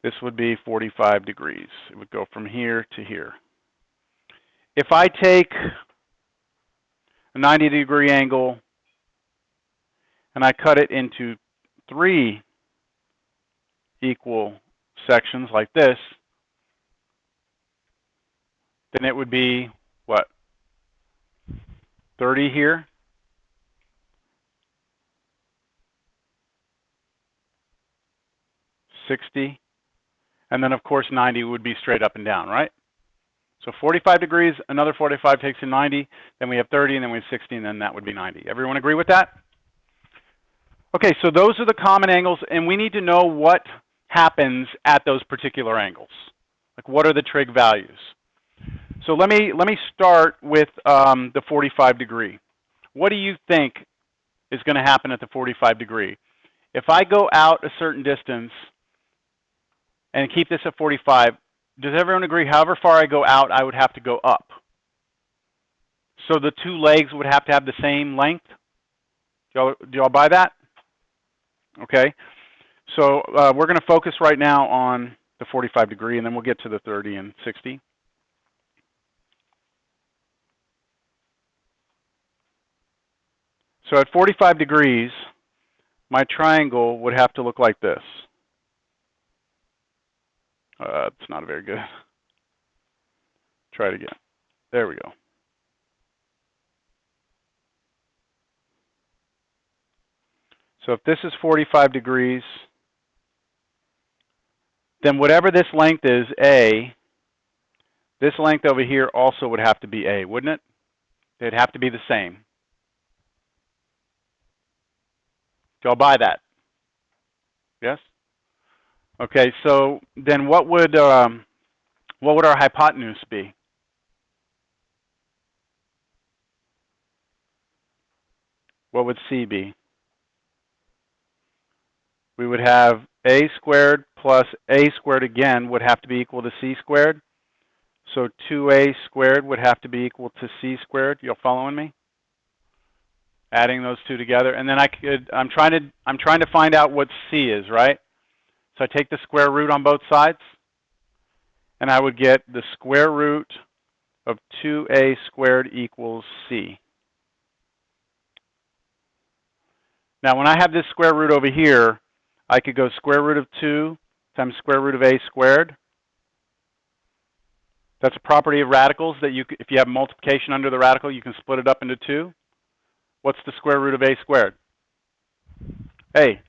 This would be 45 degrees. It would go from here to here. If I take a 90-degree angle and I cut it into 3 equal sections like this, then it would be, what, 30 here 60. And then, of course, 90 would be straight up and down, right? So 45 degrees, another 45 takes in 90. Then we have 30, and then we have 60, and then that would be 90. Everyone agree with that? Okay, so those are the common angles, and we need to know what happens at those particular angles. Like, what are the trig values? So let me start with the 45 degree. What do you think is going to happen at the 45 degree? If I go out a certain distance and keep this at 45, does everyone agree however far I go out, I would have to go up? So the two legs would have to have the same length? Do y'all buy that? Okay. So we're going to focus right now on the 45 degree, and then we'll get to the 30 and 60. So at 45 degrees, my triangle would have to look like this. It's not very good. Try it again. There we go. So if this is 45 degrees, then whatever this length is, A, this length over here also would have to be A, wouldn't it? They'd have to be the same. Do y'all buy that? Yes? Okay, so then what would our hypotenuse be? What would C be? We would have A squared plus A squared again would have to be equal to C squared. So 2A squared would have to be equal to C squared. You all following me? Adding those two together, and then I'm trying to find out what C is, right? So I take the square root on both sides, and I would get the square root of 2A squared equals C. Now, when I have this square root over here, I could go square root of 2 times square root of A squared. That's a property of radicals that if you have multiplication under the radical, you can split it up into 2. What's the square root of A squared? A.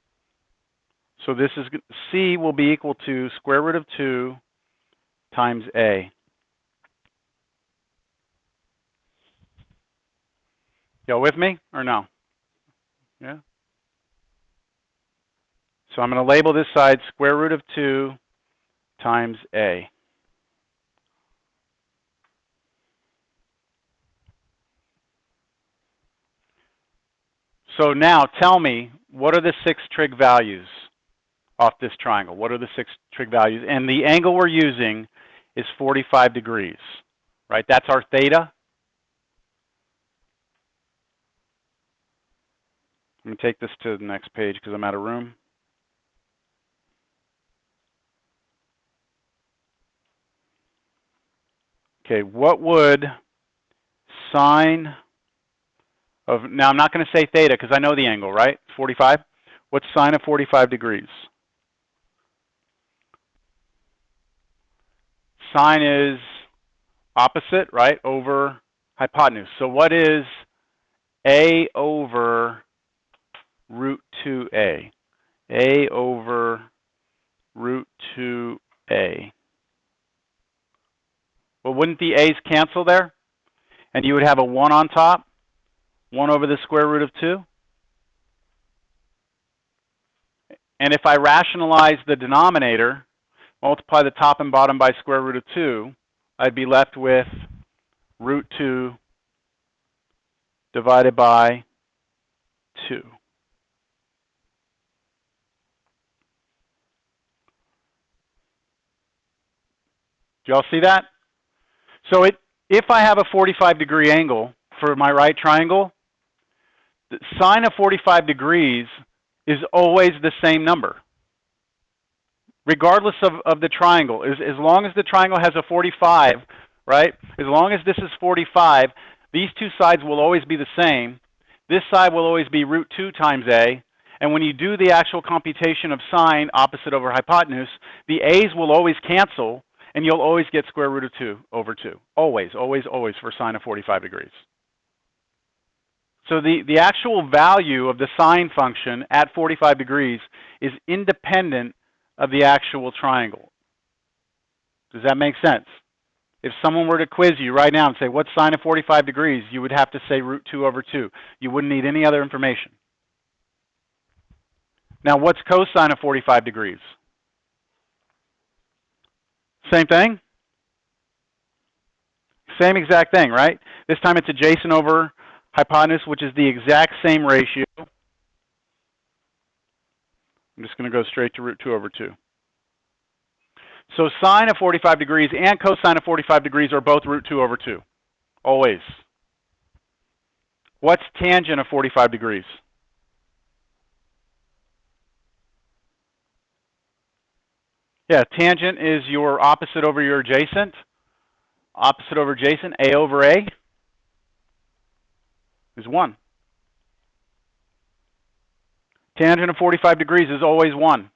So this is C will be equal to square root of 2 times A. Y'all with me or no? Yeah? So I'm going to label this side square root of 2 times A. So now tell me, what are the 6 trig values off this triangle? What are the 6 trig values? And the angle we're using is 45 degrees, right? That's our theta. Let me take this to the next page because I'm out of room. Okay, what would sine of, now I'm not going to say theta because I know the angle, right? 45. What's sine of 45 degrees? Sine is opposite, right, over hypotenuse. So what is A over root 2A? A over root 2A. Well, wouldn't the A's cancel there? And you would have a 1 on top, 1 over the square root of 2. And if I rationalize the denominator, multiply the top and bottom by square root of 2, I'd be left with root 2 divided by 2. Do y'all see that? So if I have a 45 degree angle for my right triangle, the sine of 45 degrees is always the same number, regardless of the triangle. As long as the triangle has a 45, right? As long as this is 45, these two sides will always be the same. This side will always be root 2 times A. And when you do the actual computation of sine opposite over hypotenuse, the A's will always cancel, and you'll always get square root of 2 over 2. Always, always, always for sine of 45 degrees. So the actual value of the sine function at 45 degrees is independent of the actual triangle. Does that make sense? If someone were to quiz you right now and say, what's sine of 45 degrees? You would have to say root 2 over 2. You wouldn't need any other information. Now, what's cosine of 45 degrees? Same thing? Same exact thing, right? This time it's adjacent over hypotenuse, which is the exact same ratio. I'm just going to go straight to root 2 over 2. So sine of 45 degrees and cosine of 45 degrees are both root 2 over 2. Always. What's tangent of 45 degrees? Yeah, tangent is your opposite over your adjacent. Opposite over adjacent, A over A is 1. Tangent of 45 degrees is always 1.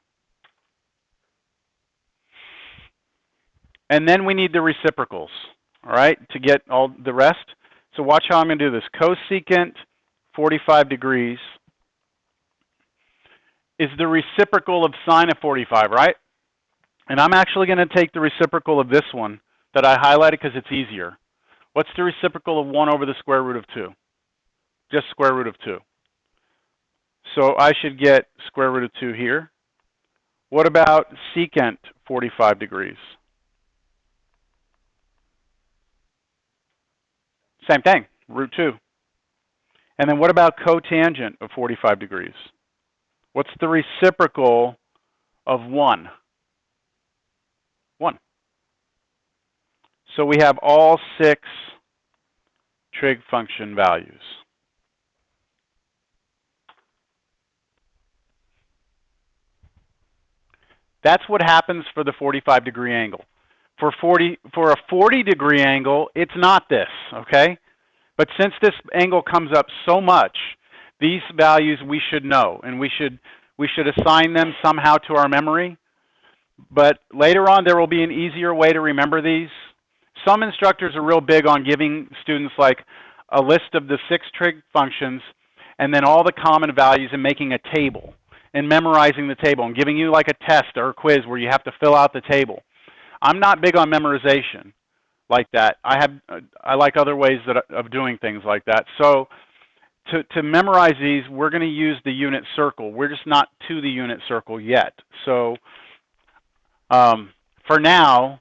And then we need the reciprocals, all right, to get all the rest. So watch how I'm going to do this. Cosecant 45 degrees is the reciprocal of sine of 45, right? And I'm actually going to take the reciprocal of this one that I highlighted because it's easier. What's the reciprocal of 1 over the square root of 2? Just square root of 2. So I should get square root of 2 here. What about secant 45 degrees? Same thing, root 2. And then what about cotangent of 45 degrees? What's the reciprocal of 1? 1. So we have all 6 trig function values. That's what happens for the 45 degree angle. For a 40 degree angle, it's not this, okay? But since this angle comes up so much, these values we should know, and we should assign them somehow to our memory. But later on, there will be an easier way to remember these. Some instructors are real big on giving students like a list of the 6 trig functions and then all the common values and making a table and memorizing the table and giving you like a test or a quiz where you have to fill out the table. I'm not big on memorization like that. I like other ways of doing things like that. So to memorize these, we're going to use the unit circle. We're just not to the unit circle yet. So for now,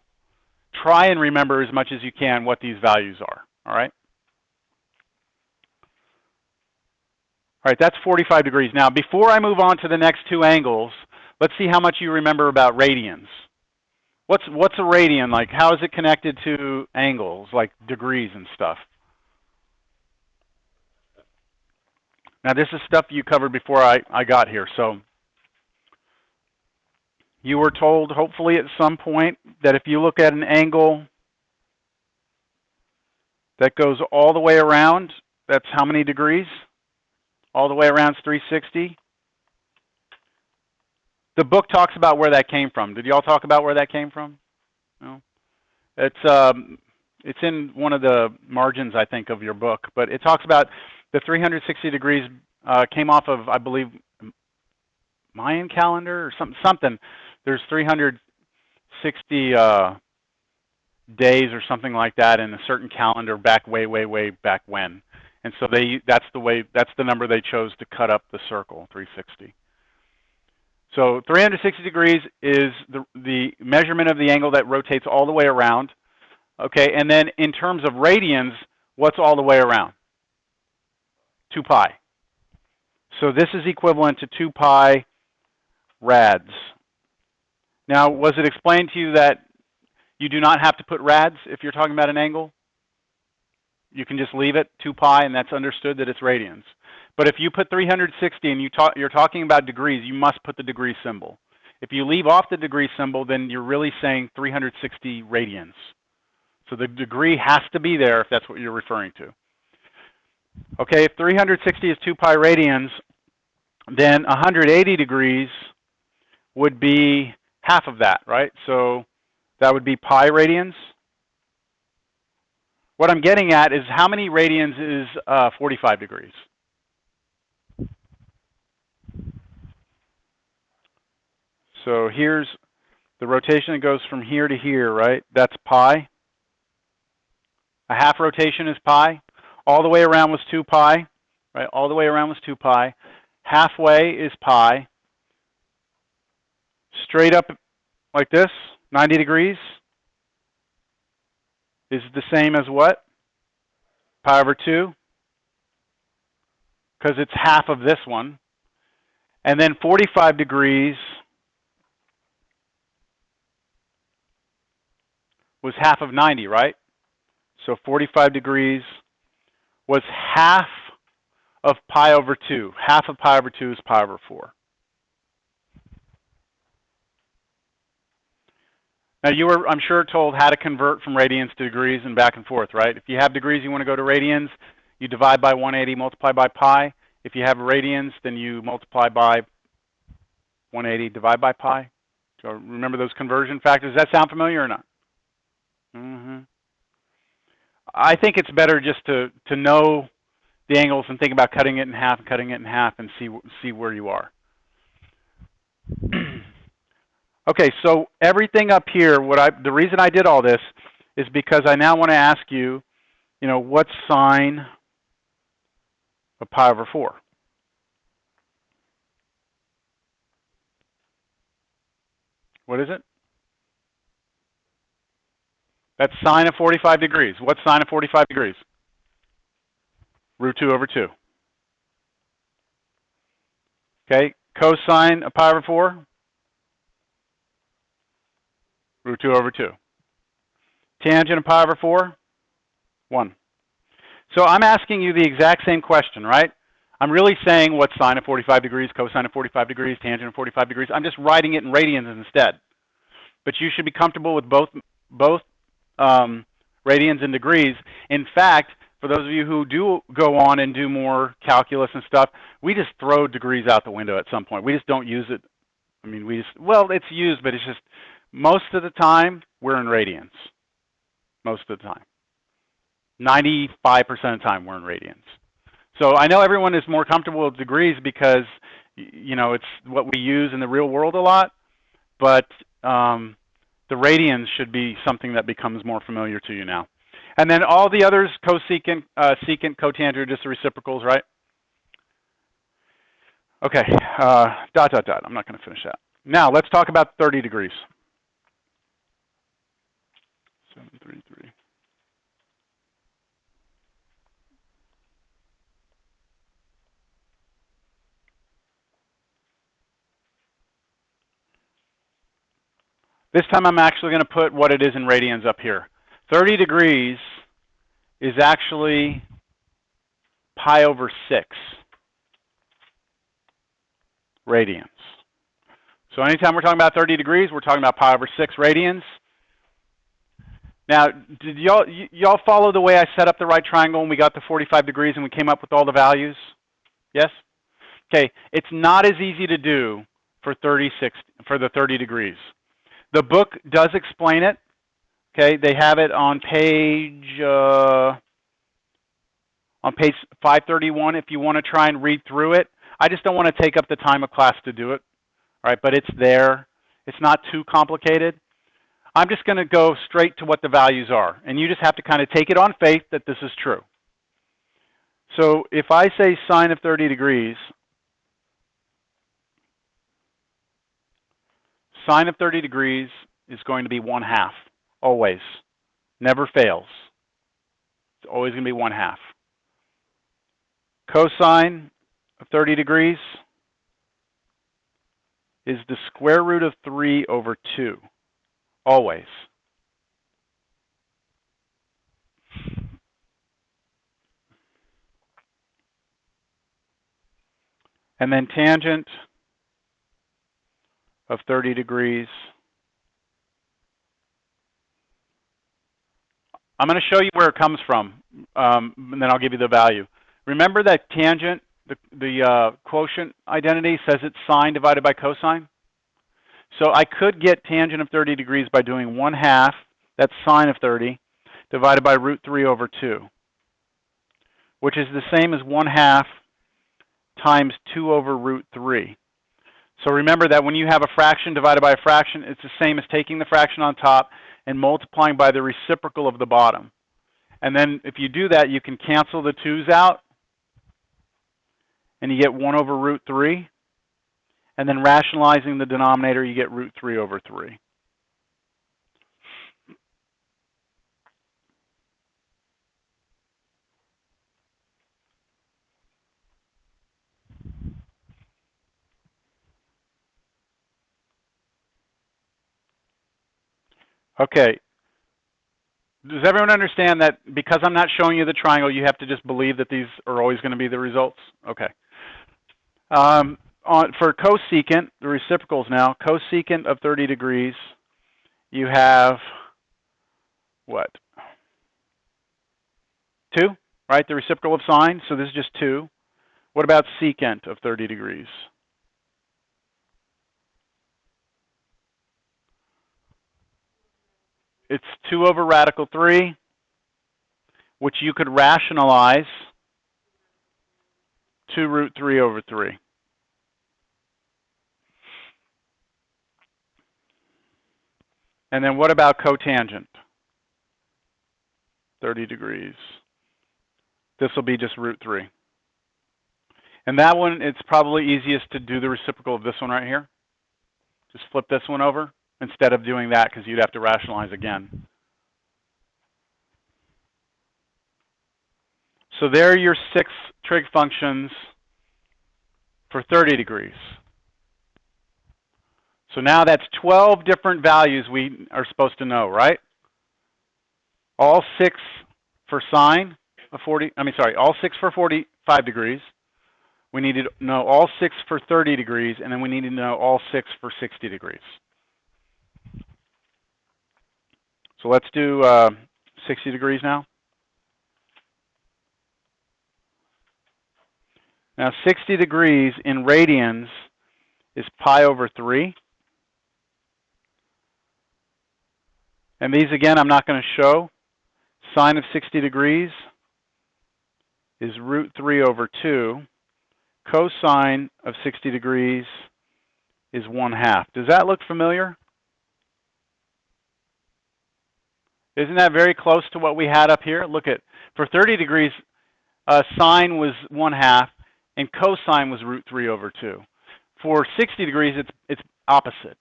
try and remember as much as you can what these values are, all right? All right, that's 45 degrees. Now, before I move on to the next 2 angles, let's see how much you remember about radians. What's a radian like? How is it connected to angles, like degrees and stuff? Now, this is stuff you covered before I got here. So you were told, hopefully at some point, that if you look at an angle that goes all the way around, that's how many degrees? All the way around is 360. The book talks about where that came from. Did y'all talk about where that came from? No. It's in one of the margins, I think, of your book. But it talks about the 360 degrees came off of, I believe, Mayan calendar or something. There's 360 days or something like that in a certain calendar back way back when. And so that's the number they chose to cut up the circle, 360. So 360 degrees is the measurement of the angle that rotates all the way around. Okay, and then in terms of radians, what's all the way around? 2 pi. So this is equivalent to 2 pi rads. Now, was it explained to you that you do not have to put rads if you're talking about an angle? You can just leave it 2 pi, and that's understood that it's radians. But if you put 360 and you're talking about degrees, you must put the degree symbol. If you leave off the degree symbol, then you're really saying 360 radians. So the degree has to be there if that's what you're referring to. Okay, if 360 is 2 pi radians, then 180 degrees would be half of that, right? So that would be pi radians. What I'm getting at is how many radians is 45 degrees? So here's the rotation that goes from here to here, right? That's pi. A half rotation is pi. All the way around was 2 pi, right? All the way around was 2 pi. Halfway is pi. Straight up like this, 90 degrees, is the same as what? Pi over 2, because it's half of this one. And then 45 degrees was half of 90, right? So 45 degrees was half of pi over 2. Half of pi over 2 is pi over 4. Now you were, I'm sure, told how to convert from radians to degrees and back and forth, right? If you have degrees, you want to go to radians, you divide by 180, multiply by pi. If you have radians, then you multiply by 180, divide by pi. So remember those conversion factors. Does that sound familiar or not? I think it's better just to know the angles and think about cutting it in half and see where you are. Okay, so everything up here, the reason I did all this is because I now want to ask you, what's sine of pi over 4? What is it? That's sine of 45 degrees. What's sine of 45 degrees? Root 2 over 2. Okay, cosine of pi over 4? Root 2 over 2. Tangent of pi over 4? 1. So I'm asking you the exact same question, right? I'm really saying what's sine of 45 degrees, cosine of 45 degrees, tangent of 45 degrees. I'm just writing it in radians instead. But you should be comfortable with both radians and degrees. In fact, for those of you who do go on and do more calculus and stuff, we just throw degrees out the window at some point. We just don't use it. I mean, it's used, but it's just, most of the time, we're in radians. Most of the time. 95% of the time, we're in radians. So I know everyone is more comfortable with degrees because, it's what we use in the real world a lot, but the radians should be something that becomes more familiar to you now. And then all the others, cosecant, secant, cotangent, are just the reciprocals, right? Okay, ... I'm not going to finish that. Now, let's talk about 30 degrees. 733. This time I'm actually going to put what it is in radians up here. 30 degrees is actually pi over 6 radians. So anytime we're talking about 30 degrees, we're talking about pi over 6 radians. Now, did y'all follow the way I set up the right triangle and we got to 45 degrees and we came up with all the values? Yes? Okay, it's not as easy to do for the 30 degrees. The book does explain it. Okay, they have it on page 531 if you want to try and read through it. I just don't want to take up the time of class to do it. All right, but it's there. It's not too complicated. I'm just going to go straight to what the values are, and you just have to kind of take it on faith that this is true. So if I say sine of 30 degrees, sine of 30 degrees is going to be 1/2, always. Never fails. It's always going to be 1/2. Cosine of 30 degrees is the square root of 3 over 2, always. And then tangent of 30 degrees. I'm going to show you where it comes from, and then I'll give you the value. Remember that tangent, the quotient identity, says it's sine divided by cosine? So I could get tangent of 30 degrees by doing 1/2, that's sine of 30, divided by root 3 over 2, which is the same as 1/2 times 2 over root 3. So remember that when you have a fraction divided by a fraction, it's the same as taking the fraction on top and multiplying by the reciprocal of the bottom. And then if you do that, you can cancel the 2's out, and you get 1 over root 3. And then rationalizing the denominator, you get root 3 over 3. Okay. Does everyone understand that because I'm not showing you the triangle, you have to just believe that these are always going to be the results? Okay. For cosecant, the reciprocals now, cosecant of 30 degrees, you have what? 2, right? The reciprocal of sine, so this is just 2. What about secant of 30 degrees? It's 2 over radical 3, which you could rationalize to root 3 over 3. And then what about cotangent? 30 degrees. This will be just root 3. And that one, it's probably easiest to do the reciprocal of this one right here. Just flip this one over instead of doing that because you'd have to rationalize again. So there are your 6 trig functions for 30 degrees. So now that's 12 different values we are supposed to know, right? All 6 for sine of 40, all 6 for 45 degrees. We need to know all 6 for 30 degrees, and then we need to know all 6 for 60 degrees. So let's do 60 degrees now. Now 60 degrees in radians is pi over 3. And these, again, I'm not going to show. Sine of 60 degrees is root 3 over 2. Cosine of 60 degrees is 1/2. Does that look familiar? Isn't that very close to what we had up here? Look at, for 30 degrees, sine was 1/2, and cosine was root 3 over 2. For 60 degrees, it's opposite.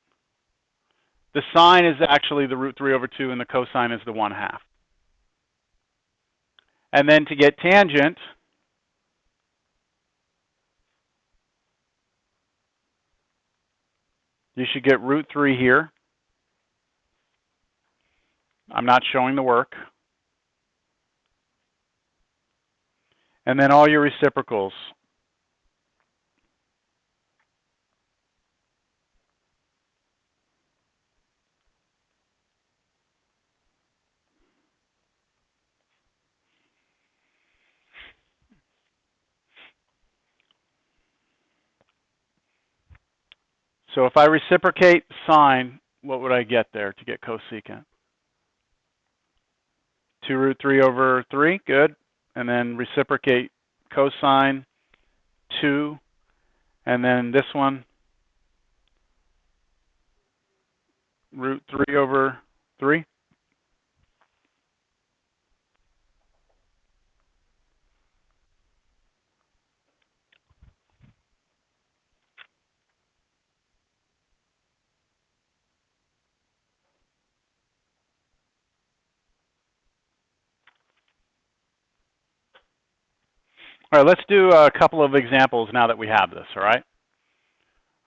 The sine is actually the root 3 over 2, and the cosine is the 1/2. And then to get tangent, you should get root 3 here. I'm not showing the work. And then all your reciprocals. So if I reciprocate sine, what would I get there to get cosecant? 2 root 3 over 3, good. And then reciprocate cosine, 2. And then this one, root 3 over 3. All right, let's do a couple of examples now that we have this, all right?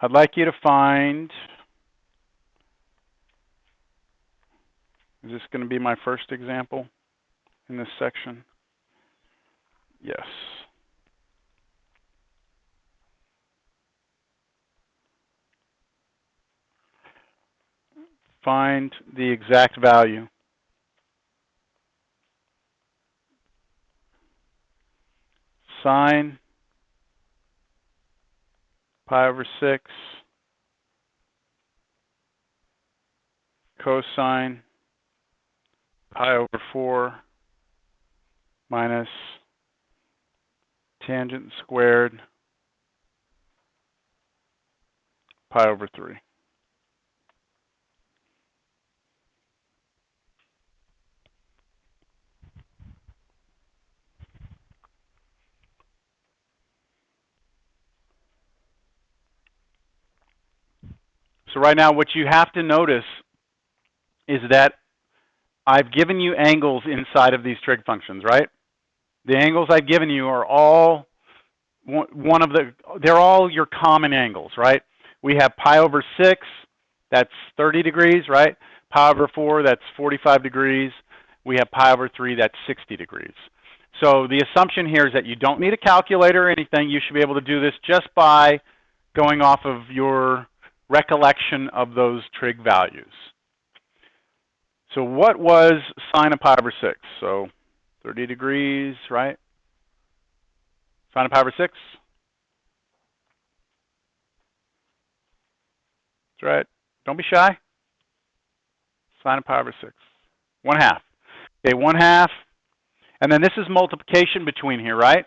I'd like you to find, is this going to be my first example in this section? Yes. Find the exact value. Sine pi over 6 cosine pi over 4 minus tangent squared pi over 3. So right now, what you have to notice is that I've given you angles inside of these trig functions, right? The angles I've given you are all they're all your common angles, right? We have pi over 6, that's 30 degrees, right? Pi over 4, that's 45 degrees. We have pi over 3, that's 60 degrees. So the assumption here is that you don't need a calculator or anything. You should be able to do this just by going off of your recollection of those trig values. So what was sine of pi over 6? So 30 degrees, right? Sine of pi over 6? That's right. Don't be shy. Sine of pi over 6. 1/2. Okay, 1/2. And then this is multiplication between here, right?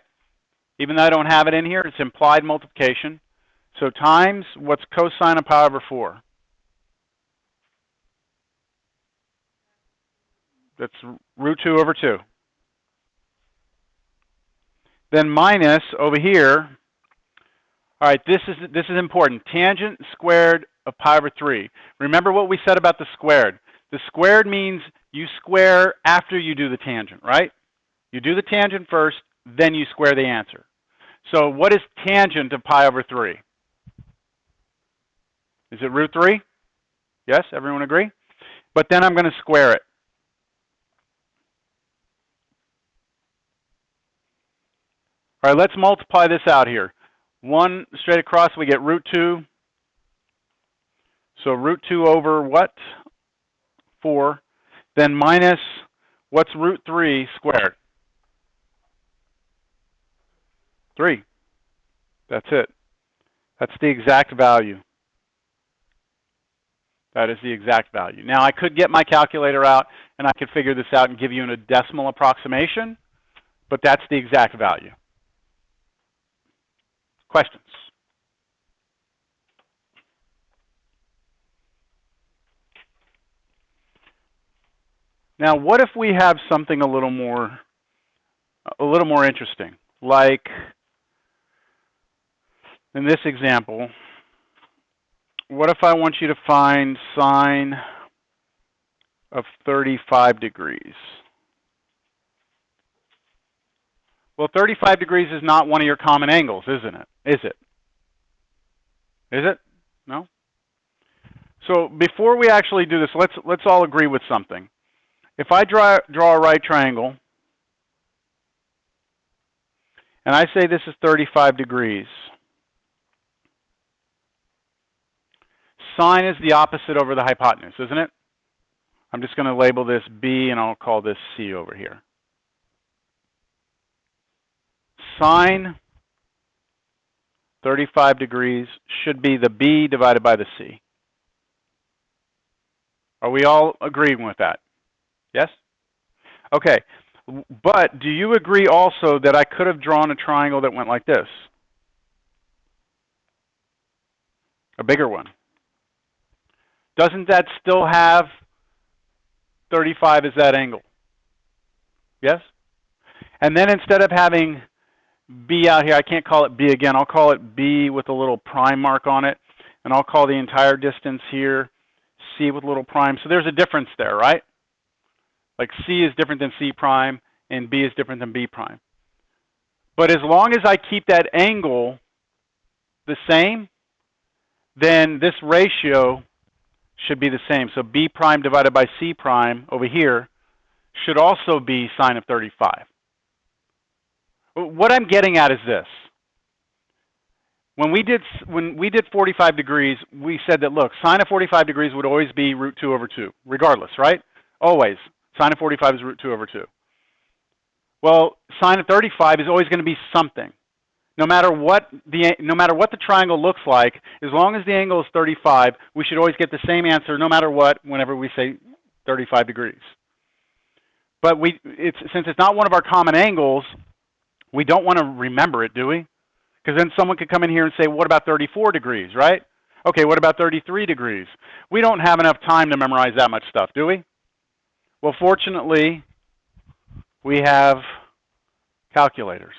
Even though I don't have it in here, it's implied multiplication. So times, what's cosine of pi over 4? That's root 2 over 2. Then minus over here. All right, this is important. Tangent squared of pi over 3. Remember what we said about the squared. The squared means you square after you do the tangent, right? You do the tangent first, then you square the answer. So what is tangent of pi over 3? Is it root 3? Yes, everyone agree? But then I'm going to square it. All right, let's multiply this out here. 1 straight across, we get root 2. So root 2 over what? 4. Then minus, what's root 3 squared? 3. That's it. That's the exact value. That is the exact value. Now, I could get my calculator out, and I could figure this out and give you a decimal approximation, but that's the exact value. Questions? Now, what if we have something a little more interesting, like in this example? What if I want you to find sine of 35 degrees? Well, 35 degrees is not one of your common angles, isn't it? Is it? Is it? No? So before we actually do this, let's all agree with something. If I draw a right triangle, and I say this is 35 degrees, sine is the opposite over the hypotenuse, isn't it? I'm just going to label this B, and I'll call this C over here. Sine 35 degrees should be the B divided by the C. Are we all agreeing with that? Yes? Okay. But do you agree also that I could have drawn a triangle that went like this? A bigger one. Doesn't that still have 35 as that angle? Yes? And then instead of having B out here, I can't call it B again. I'll call it B with a little prime mark on it. And I'll call the entire distance here C with a little prime. So there's a difference there, right? Like C is different than C prime, and B is different than B prime. But as long as I keep that angle the same, then this ratio should be the same. So B prime divided by C prime over here should also be sine of 35. What I'm getting at is this. When we did 45 degrees, we said that, look, sine of 45 degrees would always be root 2 over 2, regardless, right? Always. Sine of 45 is root 2 over 2. Well, sine of 35 is always going to be something. No matter what the triangle looks like, as long as the angle is 35, we should always get the same answer no matter what whenever we say 35 degrees. But since it's not one of our common angles, we don't want to remember it, do we? Because then someone could come in here and say, what about 34 degrees, right? Okay, what about 33 degrees? We don't have enough time to memorize that much stuff, do we? Well, fortunately, we have calculators.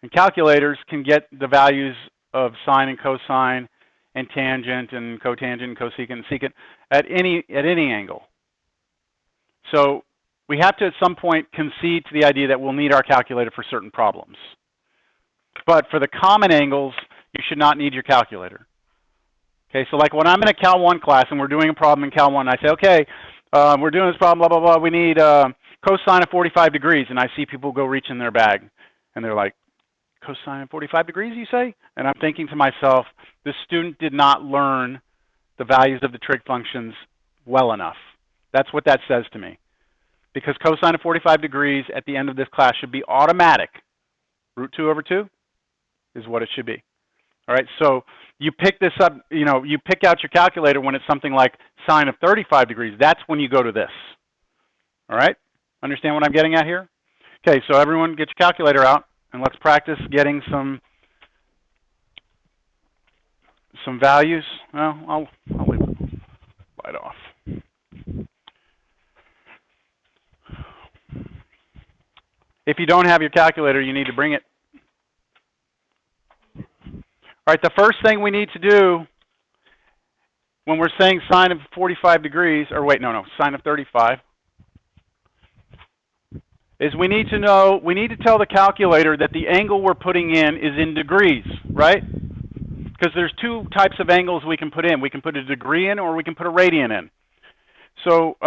And calculators can get the values of sine and cosine and tangent and cotangent and cosecant and secant at any angle. So we have to at some point concede to the idea that we'll need our calculator for certain problems. But for the common angles, you should not need your calculator. Okay, so like when I'm in a Cal 1 class and we're doing a problem in Cal 1, I say, okay, we're doing this problem, blah, blah, blah, we need cosine of 45 degrees. And I see people go reach in their bag and they're like, cosine of 45 degrees, you say? And I'm thinking to myself, this student did not learn the values of the trig functions well enough. That's what that says to me. Because cosine of 45 degrees at the end of this class should be automatic. Root 2 over 2 is what it should be. All right, so you pick this up, you pick out your calculator when it's something like sine of 35 degrees. That's when you go to this. All right, understand what I'm getting at here? Okay, so everyone get your calculator out. And let's practice getting some values. Well, I'll leave it right off. If you don't have your calculator, you need to bring it. All right, the first thing we need to do when we're saying sine of 45 degrees, or wait, no, sine of 35, is we need to tell the calculator that the angle we're putting in is in degrees, right? Because there's two types of angles we can put in. We can put a degree in or we can put a radian in. So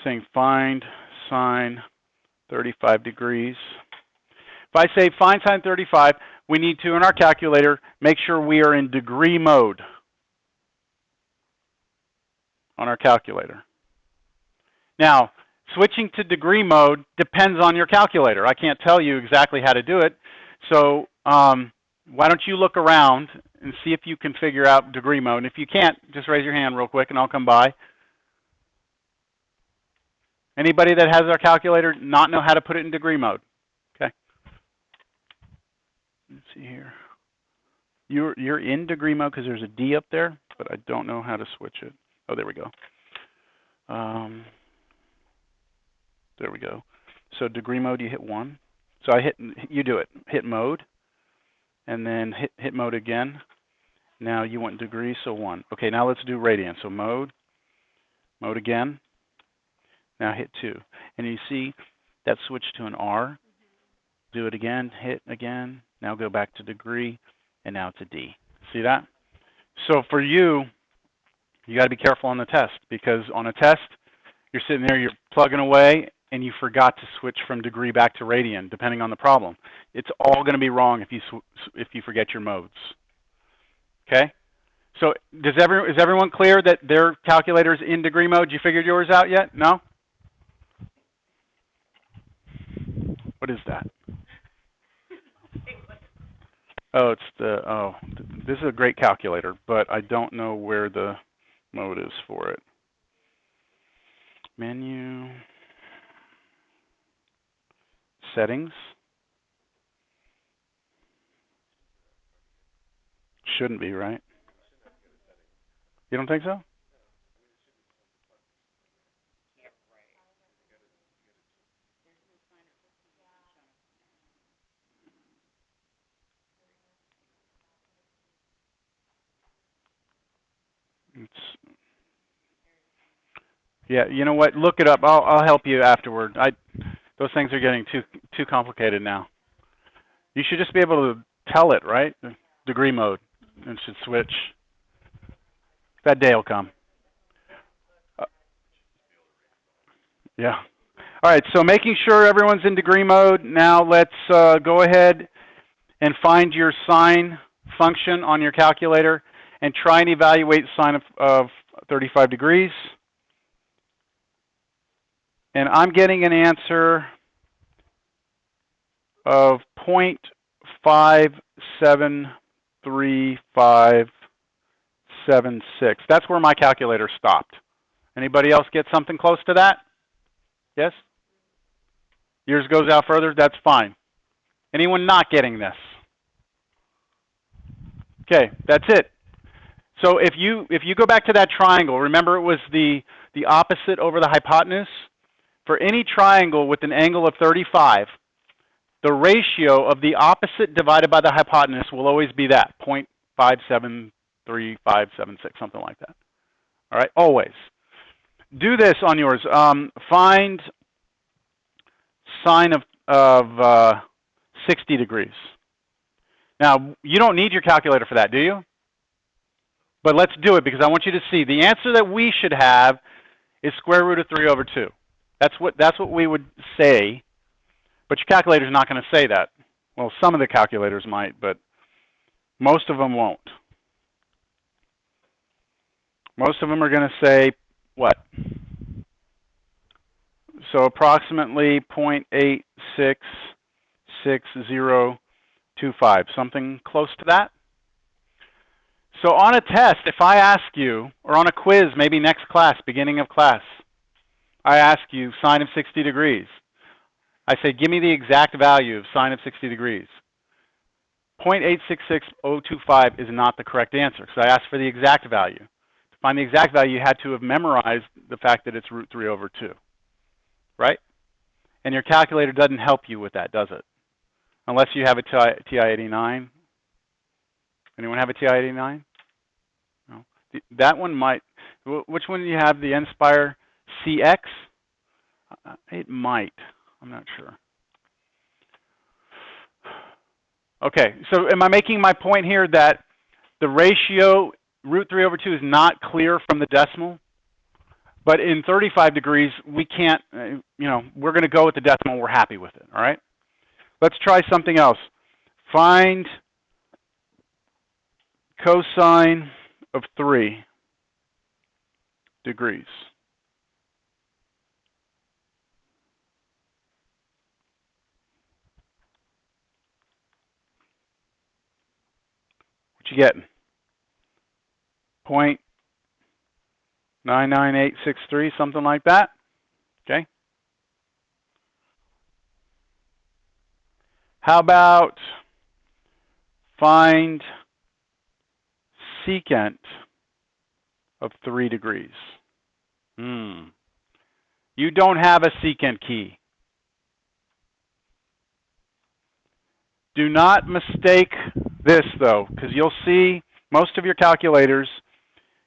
saying find sine 35 degrees. If I say find sine 35, we need to, in our calculator, make sure we are in degree mode on our calculator. Now, switching to degree mode depends on your calculator. I can't tell you exactly how to do it. So why don't you look around and see if you can figure out degree mode. And if you can't, just raise your hand real quick and I'll come by. Anybody that has our calculator not know how to put it in degree mode? Okay. Let's see here. You're in degree mode because there's a D up there, but I don't know how to switch it. Oh, there we go. There we go. So degree mode, you hit 1. So you do it. Hit mode, and then hit mode again. Now you want degrees, so 1. Okay, now let's do radians. So mode again. Now hit 2. And you see that switched to an R. Do it again, hit again. Now go back to degree, and now it's a D. See that? So for you got to be careful on the test, because on a test, you're sitting there, you're plugging away, and you forgot to switch from degree back to radian, depending on the problem. It's all going to be wrong if you forget your modes. Okay? So is everyone clear that their calculator's in degree mode? You figured yours out yet? No? What is that? Oh, this is a great calculator, but I don't know where the mode is for it. Menu, settings. Shouldn't be, right? You don't think so? Yeah, you know what? Look it up. I'll help you afterward. Those things are getting too complicated now. You should just be able to tell it, right? Degree mode, and should switch. That day will come. Yeah. All right. So making sure everyone's in degree mode. Now let's go ahead and find your sine function on your calculator and try and evaluate sine of 35 degrees. And I'm getting an answer of 0.57356. That's where my calculator stopped. Anybody else get something close to that? Yes? Yours goes out further? That's fine. Anyone not getting this? Okay, that's it. So if you go back to that triangle, remember it was the opposite over the hypotenuse? For any triangle with an angle of 35, the ratio of the opposite divided by the hypotenuse will always be that, 0.57356, something like that. All right, always. Do this on yours. Find sine of 60 degrees. Now, you don't need your calculator for that, do you? But let's do it because I want you to see. The answer that we should have is square root of 3 over 2. That's what we would say, but your calculator's not going to say that. Well, some of the calculators might, but most of them won't. Most of them are going to say what? So approximately 0.866025, something close to that. So on a test, if I ask you, or on a quiz, maybe next class, beginning of class, I ask you sine of 60 degrees. I say, give me the exact value of sine of 60 degrees. 0.866025 is not the correct answer, because I asked for the exact value. To find the exact value, you had to have memorized the fact that it's root 3 over 2, right? And your calculator doesn't help you with that, does it? Unless you have a TI-89. Anyone have a TI-89? No. That one might. Which one do you have? The Nspire CX? It might. I'm not sure. Okay, so am I making my point here that the ratio root 3 over 2 is not clear from the decimal? But in 35 degrees, we can't, we're going to go with the decimal. We're happy with it, all right? Let's try something else. Find cosine of 3 degrees. What you getting? 0.99863, something like that. Okay. How about find secant of 3 degrees? You don't have a secant key. Do not mistake this, though, because you'll see most of your calculators,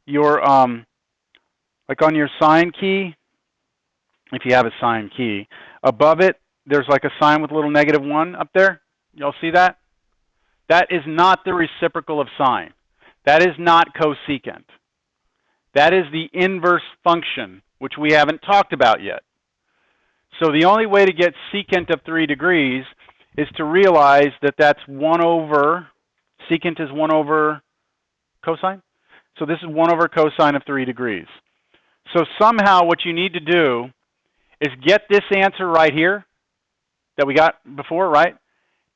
your like on your sine key, if you have a sine key, above it, there's like a sign with a little -1 up there. Y'all see that? That is not the reciprocal of sine. That is not cosecant. That is the inverse function, which we haven't talked about yet. So the only way to get secant of 3 degrees is to realize that that's 1 over, secant is 1 over cosine. So this is 1 over cosine of 3 degrees. So somehow what you need to do is get this answer right here that we got before, right?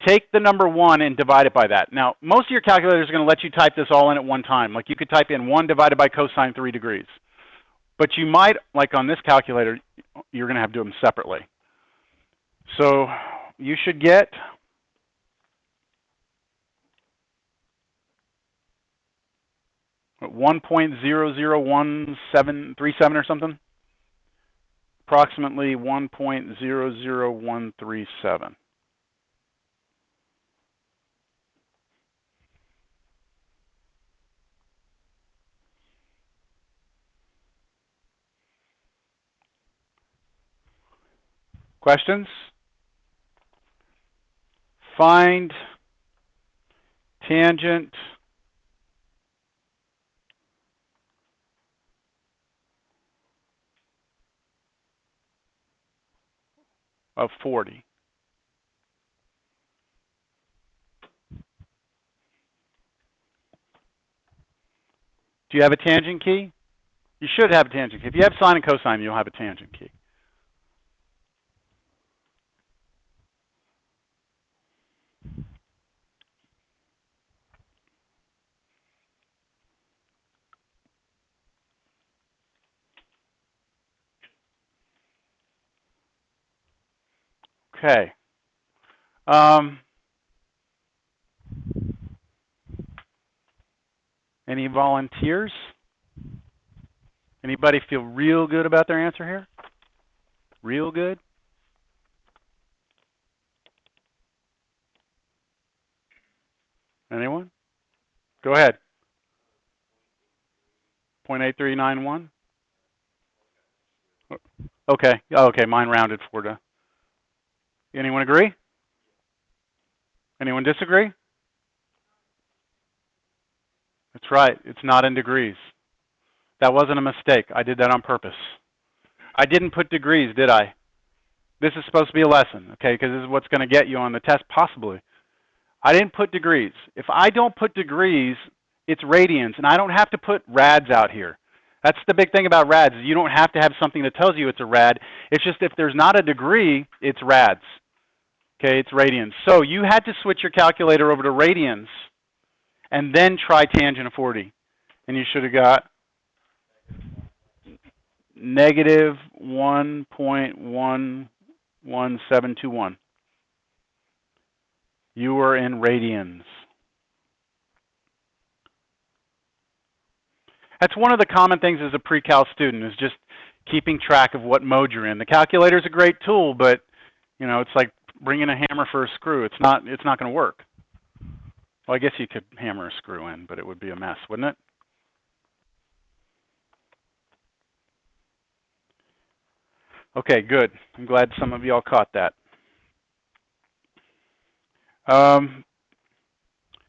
Take the number 1 and divide it by that. Now, most of your calculators are going to let you type this all in at one time. Like you could type in 1 divided by cosine 3 degrees. But you might, like on this calculator, you're going to have to do them separately. So you should get 1.001737 or something. Approximately 1.00137. Questions? Find tangent of 40. Do you have a tangent key? You should have a tangent key. If you have sine and cosine, you'll have a tangent key. Okay. Any volunteers? Anybody feel real good about their answer here? Real good? Anyone? Go ahead. 0.8391? Okay. Oh, okay, mine rounded 4 to. Anyone agree? Anyone disagree? That's right. It's not in degrees. That wasn't a mistake. I did that on purpose. I didn't put degrees, did I? This is supposed to be a lesson, okay, because this is what's going to get you on the test, possibly. I didn't put degrees. If I don't put degrees, it's radians, and I don't have to put rads out here. That's the big thing about rads. You don't have to have something that tells you it's a rad. It's just if there's not a degree, it's rads. Okay, it's radians. So you had to switch your calculator over to radians and then try tangent of 40. And you should have got negative 1.11721. You were in radians. That's one of the common things as a pre-cal student, is just keeping track of what mode you're in. The calculator is a great tool, but you know, it's like bringing a hammer for a screw. It's not going to work. Well, I guess you could hammer a screw in, but it would be a mess, wouldn't it? Okay, good. I'm glad some of y'all caught that.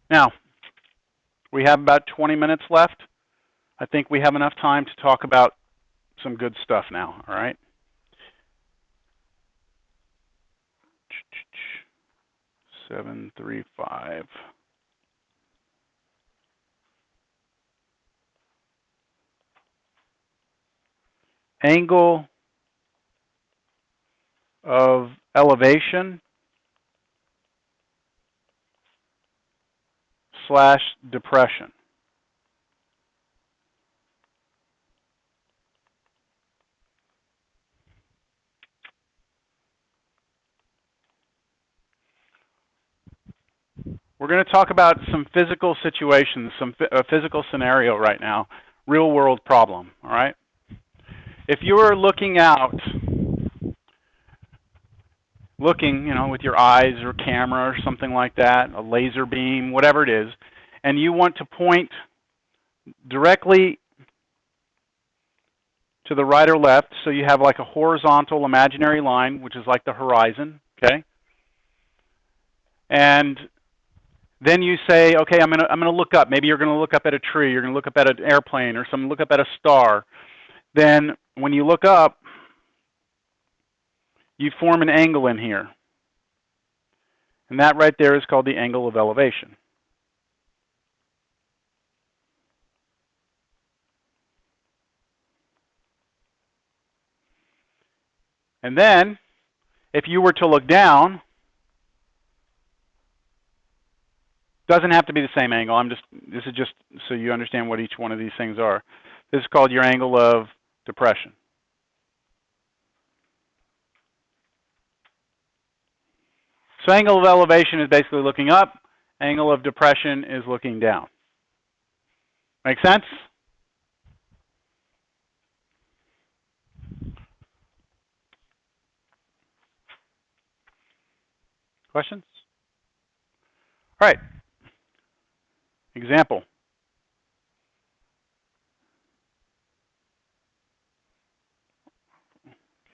Now, we have about 20 minutes left. I think we have enough time to talk about some good stuff now, all right? Seven, 3, 5. Angle of elevation / depression. We're going to talk about some physical situations, a physical scenario right now, real world problem, all right? If you were looking out, you know, with your eyes or camera or something like that, a laser beam, whatever it is, and you want to point directly to the right or left, so you have like a horizontal imaginary line, which is like the horizon, okay? And then you say, okay, I'm gonna look up. Maybe you're gonna look up at a tree, you're gonna look up at an airplane, or look up at a star. Then when you look up, you form an angle in here. And that right there is called the angle of elevation. And then, if you were to look down, doesn't have to be the same angle. This is just so you understand what each one of these things are. This is called your angle of depression. So angle of elevation is basically looking up. Angle of depression is looking down. Make sense? Questions? All right. Example.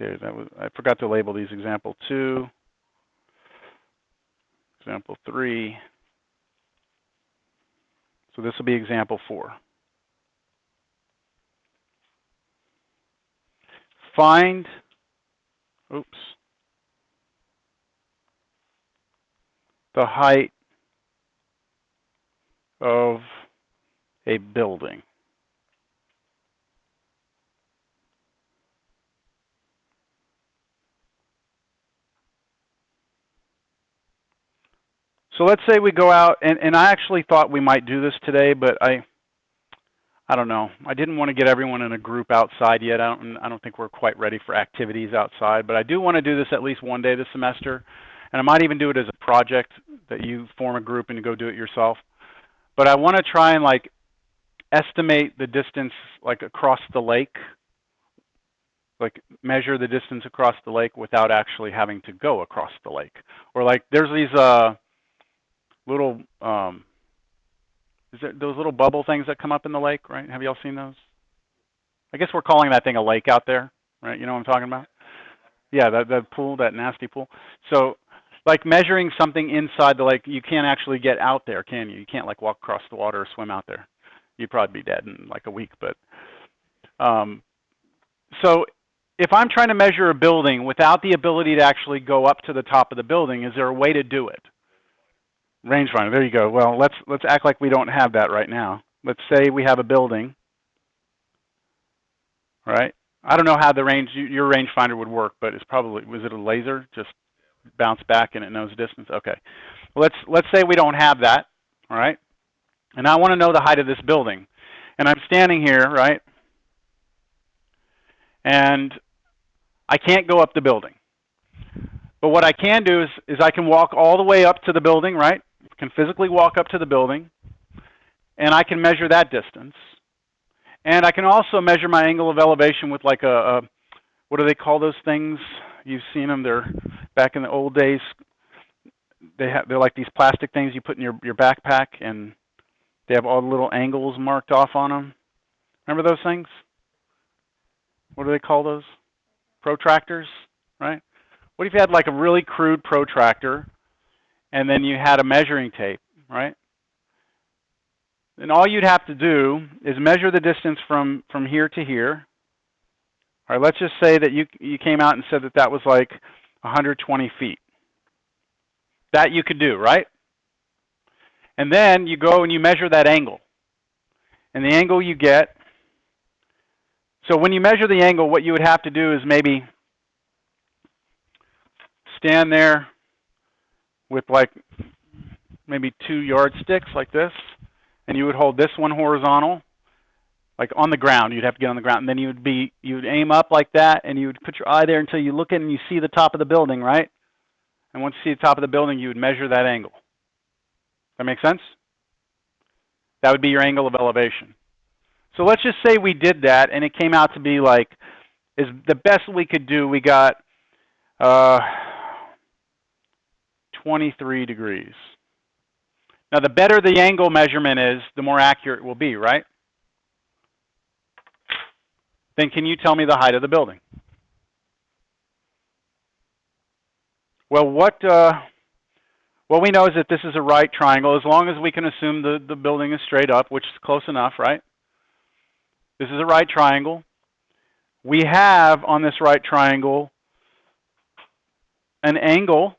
Okay, I forgot to label these. Example 2, example 3. So this will be example 4. Find, the height of a building. So let's say we go out, and I actually thought we might do this today, but I don't know. I didn't want to get everyone in a group outside yet. I don't think we're quite ready for activities outside, but I do want to do this at least one day this semester, and I might even do it as a project that you form a group and go do it yourself. But I want to try and like estimate the distance like across the lake, like measure the distance across the lake without actually having to go across the lake. Or like there's these little, those little bubble things that come up in the lake, right? Have you all seen those? I guess we're calling that thing a lake out there, right? You know what I'm talking about? Yeah, that pool, that nasty pool. So like measuring something inside the lake, you can't actually get out there, can you? You can't like walk across the water or swim out there. You'd probably be dead in like a week. But so if I'm trying to measure a building without the ability to actually go up to the top of the building, is there a way to do it? Rangefinder, there you go. Well, let's act like we don't have that right now. Let's say we have a building, right? I don't know how your rangefinder would work, but it's probably, was it a laser? Just bounce back and it knows distance? Okay. Well, let's say we don't have that, all right? And I want to know the height of this building. And I'm standing here, right? And I can't go up the building. But what I can do is I can walk all the way up to the building, right? I can physically walk up to the building, and I can measure that distance. And I can also measure my angle of elevation with like what do they call those things? You've seen them. They're back in the old days. They're like these plastic things you put in your backpack, and they have all the little angles marked off on them. Remember those things? What do they call those? Protractors, right? What if you had like a really crude protractor and then you had a measuring tape, right? And all you'd have to do is measure the distance from here to here. All right, let's just say that you came out and said that that was like 120 feet. That you could do, right? And then you go and you measure that angle. And the angle you get, so when you measure the angle, what you would have to do is maybe stand there with like maybe 2 yardsticks like this, and you would hold this one horizontal, like on the ground. You'd have to get on the ground, and then you would aim up like that, and you would put your eye there until you look in and you see the top of the building, right? And once you see the top of the building, you would measure that angle. That make sense? That would be your angle of elevation. So let's just say we did that, and it came out to be like, is the best we could do. We got 23 degrees. Now, the better the angle measurement is, the more accurate it will be, right? Then can you tell me the height of the building? Well, what we know is that this is a right triangle, as long as we can assume the building is straight up, which is close enough, right? This is a right triangle. We have on this right triangle an angle,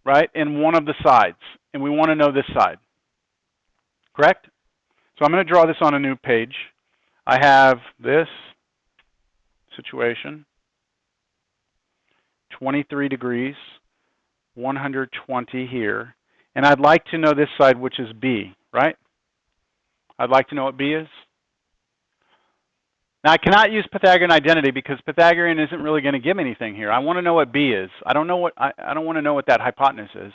right, in one of the sides, and we want to know this side, correct? So I'm going to draw this on a new page. I have this situation, 23 degrees, 120 here, and I'd like to know this side, which is B, right? I'd like to know what B is. Now, I cannot use Pythagorean identity because Pythagorean isn't really going to give me anything here. I want to know what B is. I don't want to know what that hypotenuse is.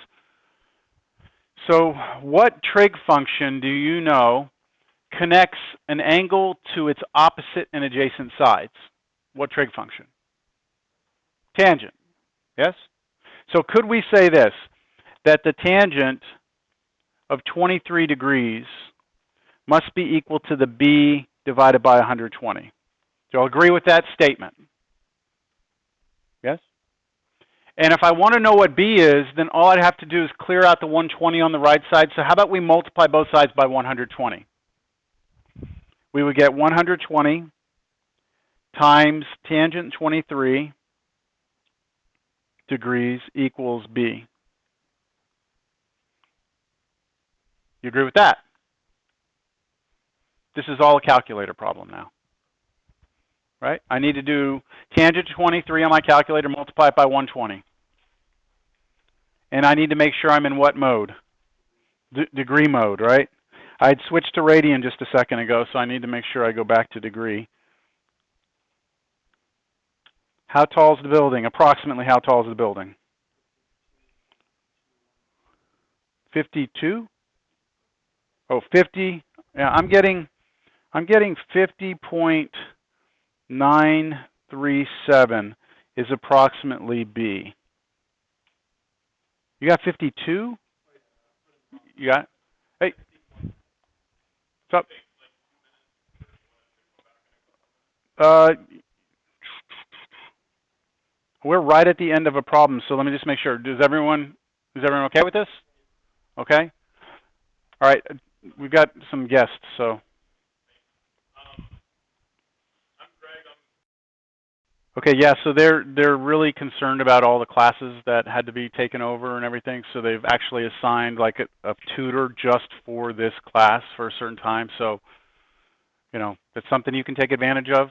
So what trig function do you know connects an angle to its opposite and adjacent sides? What trig function? Tangent. Yes? So could we say this, that the tangent of 23 degrees must be equal to the B divided by 120? Do you all agree with that statement? Yes? And if I want to know what B is, then all I'd have to do is clear out the 120 on the right side. So how about we multiply both sides by 120? We would get 120 times tangent 23 degrees equals B. You agree with that? This is all a calculator problem now. Right? I need to do tangent 23 on my calculator, multiply it by 120. And I need to make sure I'm in what mode? Degree mode, right? I had switched to radian just a second ago, so I need to make sure I go back to degree. How tall is the building? Approximately how tall is the building? 52? Oh, 50. Yeah, I'm getting I'm getting 50.937 is approximately B. You got 52? You got? Hey, what's up? We're right at the end of a problem, so let me just make sure. Is everyone okay with this? Okay. All right. We've got some guests, so. Okay, yeah, so they're really concerned about all the classes that had to be taken over and everything, so they've actually assigned like a tutor just for this class for a certain time. So, you know, it's something you can take advantage of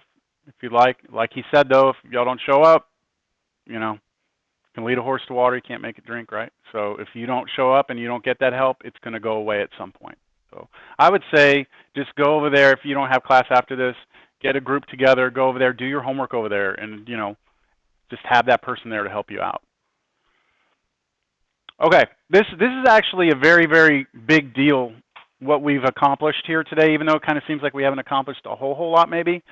if you like. Like he said, though, if y'all don't show up, you know, you can lead a horse to water, you can't make it drink, right? So if you don't show up and you don't get that help, it's going to go away at some point. So I would say just go over there if you don't have class after this. Get a group together, go over there, do your homework over there, and, you know, just have that person there to help you out. Okay, this is actually a very, very big deal, what we've accomplished here today, even though it kind of seems like we haven't accomplished a whole lot maybe.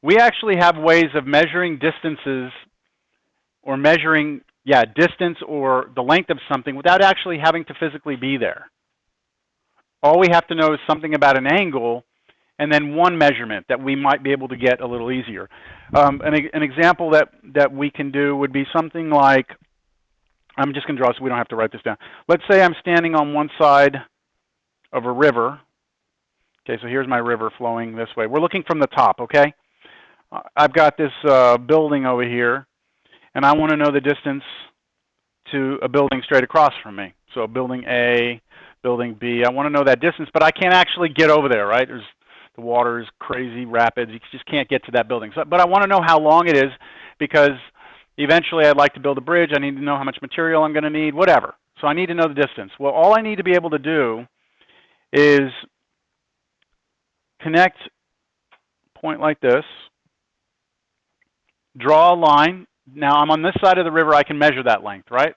We actually have ways of measuring distances or measuring, distance or the length of something without actually having to physically be there. All we have to know is something about an angle and then one measurement that we might be able to get a little easier. An example that we can do would be something like, I'm just going to draw so we don't have to write this down. Let's say I'm standing on one side of a river. Okay, so here's my river flowing this way. We're looking from the top, okay? I've got this building over here, and I want to know the distance to a building straight across from me. So building A, building B, I want to know that distance, but I can't actually get over there, right? The water is crazy rapids. You just can't get to that building. So, but I want to know how long it is because eventually I'd like to build a bridge. I need to know how much material I'm going to need, whatever. So I need to know the distance. Well, all I need to be able to do is connect a point like this, draw a line. Now I'm on this side of the river. I can measure that length, right?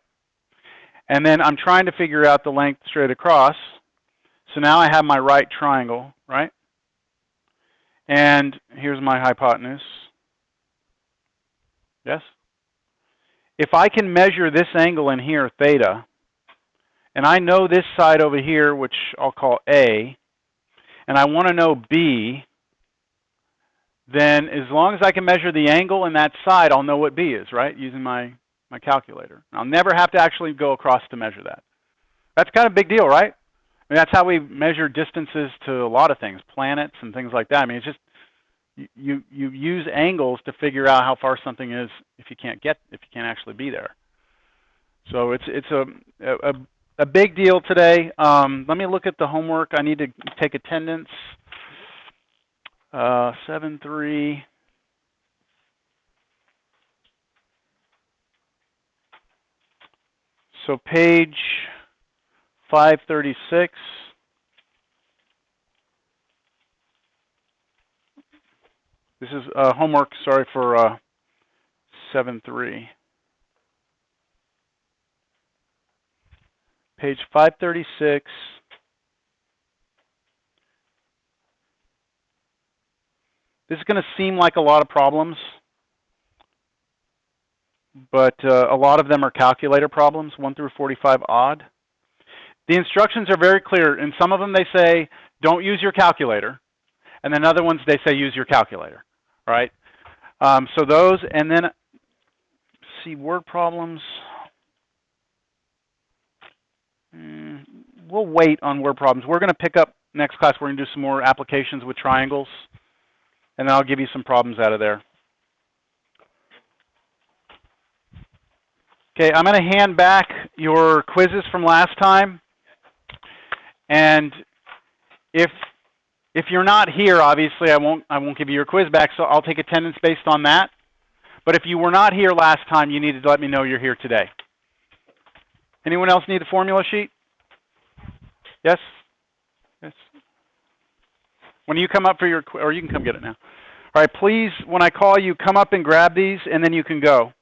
And then I'm trying to figure out the length straight across. So now I have my right triangle, right? And here's my hypotenuse. Yes? If I can measure this angle in here, theta, and I know this side over here, which I'll call A, and I want to know B, then as long as I can measure the angle in that side, I'll know what B is, right? Using my calculator. I'll never have to actually go across to measure that. That's kind of a big deal, right? I mean, that's how we measure distances to a lot of things, planets and things like that. I mean, it's just you use angles to figure out how far something is if you can't actually be there. So it's a big deal today. Let me look at the homework. I need to take attendance. 7-3. So page 536. This is homework, sorry, for 7-3. Page 536. This is going to seem like a lot of problems, but a lot of them are calculator problems, 1 through 45 odd. The instructions are very clear. In some of them they say, don't use your calculator. And then other ones they say, use your calculator. All right? So those, and then, see, word problems. We'll wait on word problems. We're going to pick up next class. We're going to do some more applications with triangles. And then I'll give you some problems out of there. Okay, I'm going to hand back your quizzes from last time. And if you're not here, obviously I won't give you your quiz back, so I'll take attendance based on that. But if you were not here last time, you need to let me know you're here today. Anyone else need a formula sheet? Yes? Yes. When you come up for your, or you can come get it now. All right, please, when I call you, come up and grab these, and then you can go.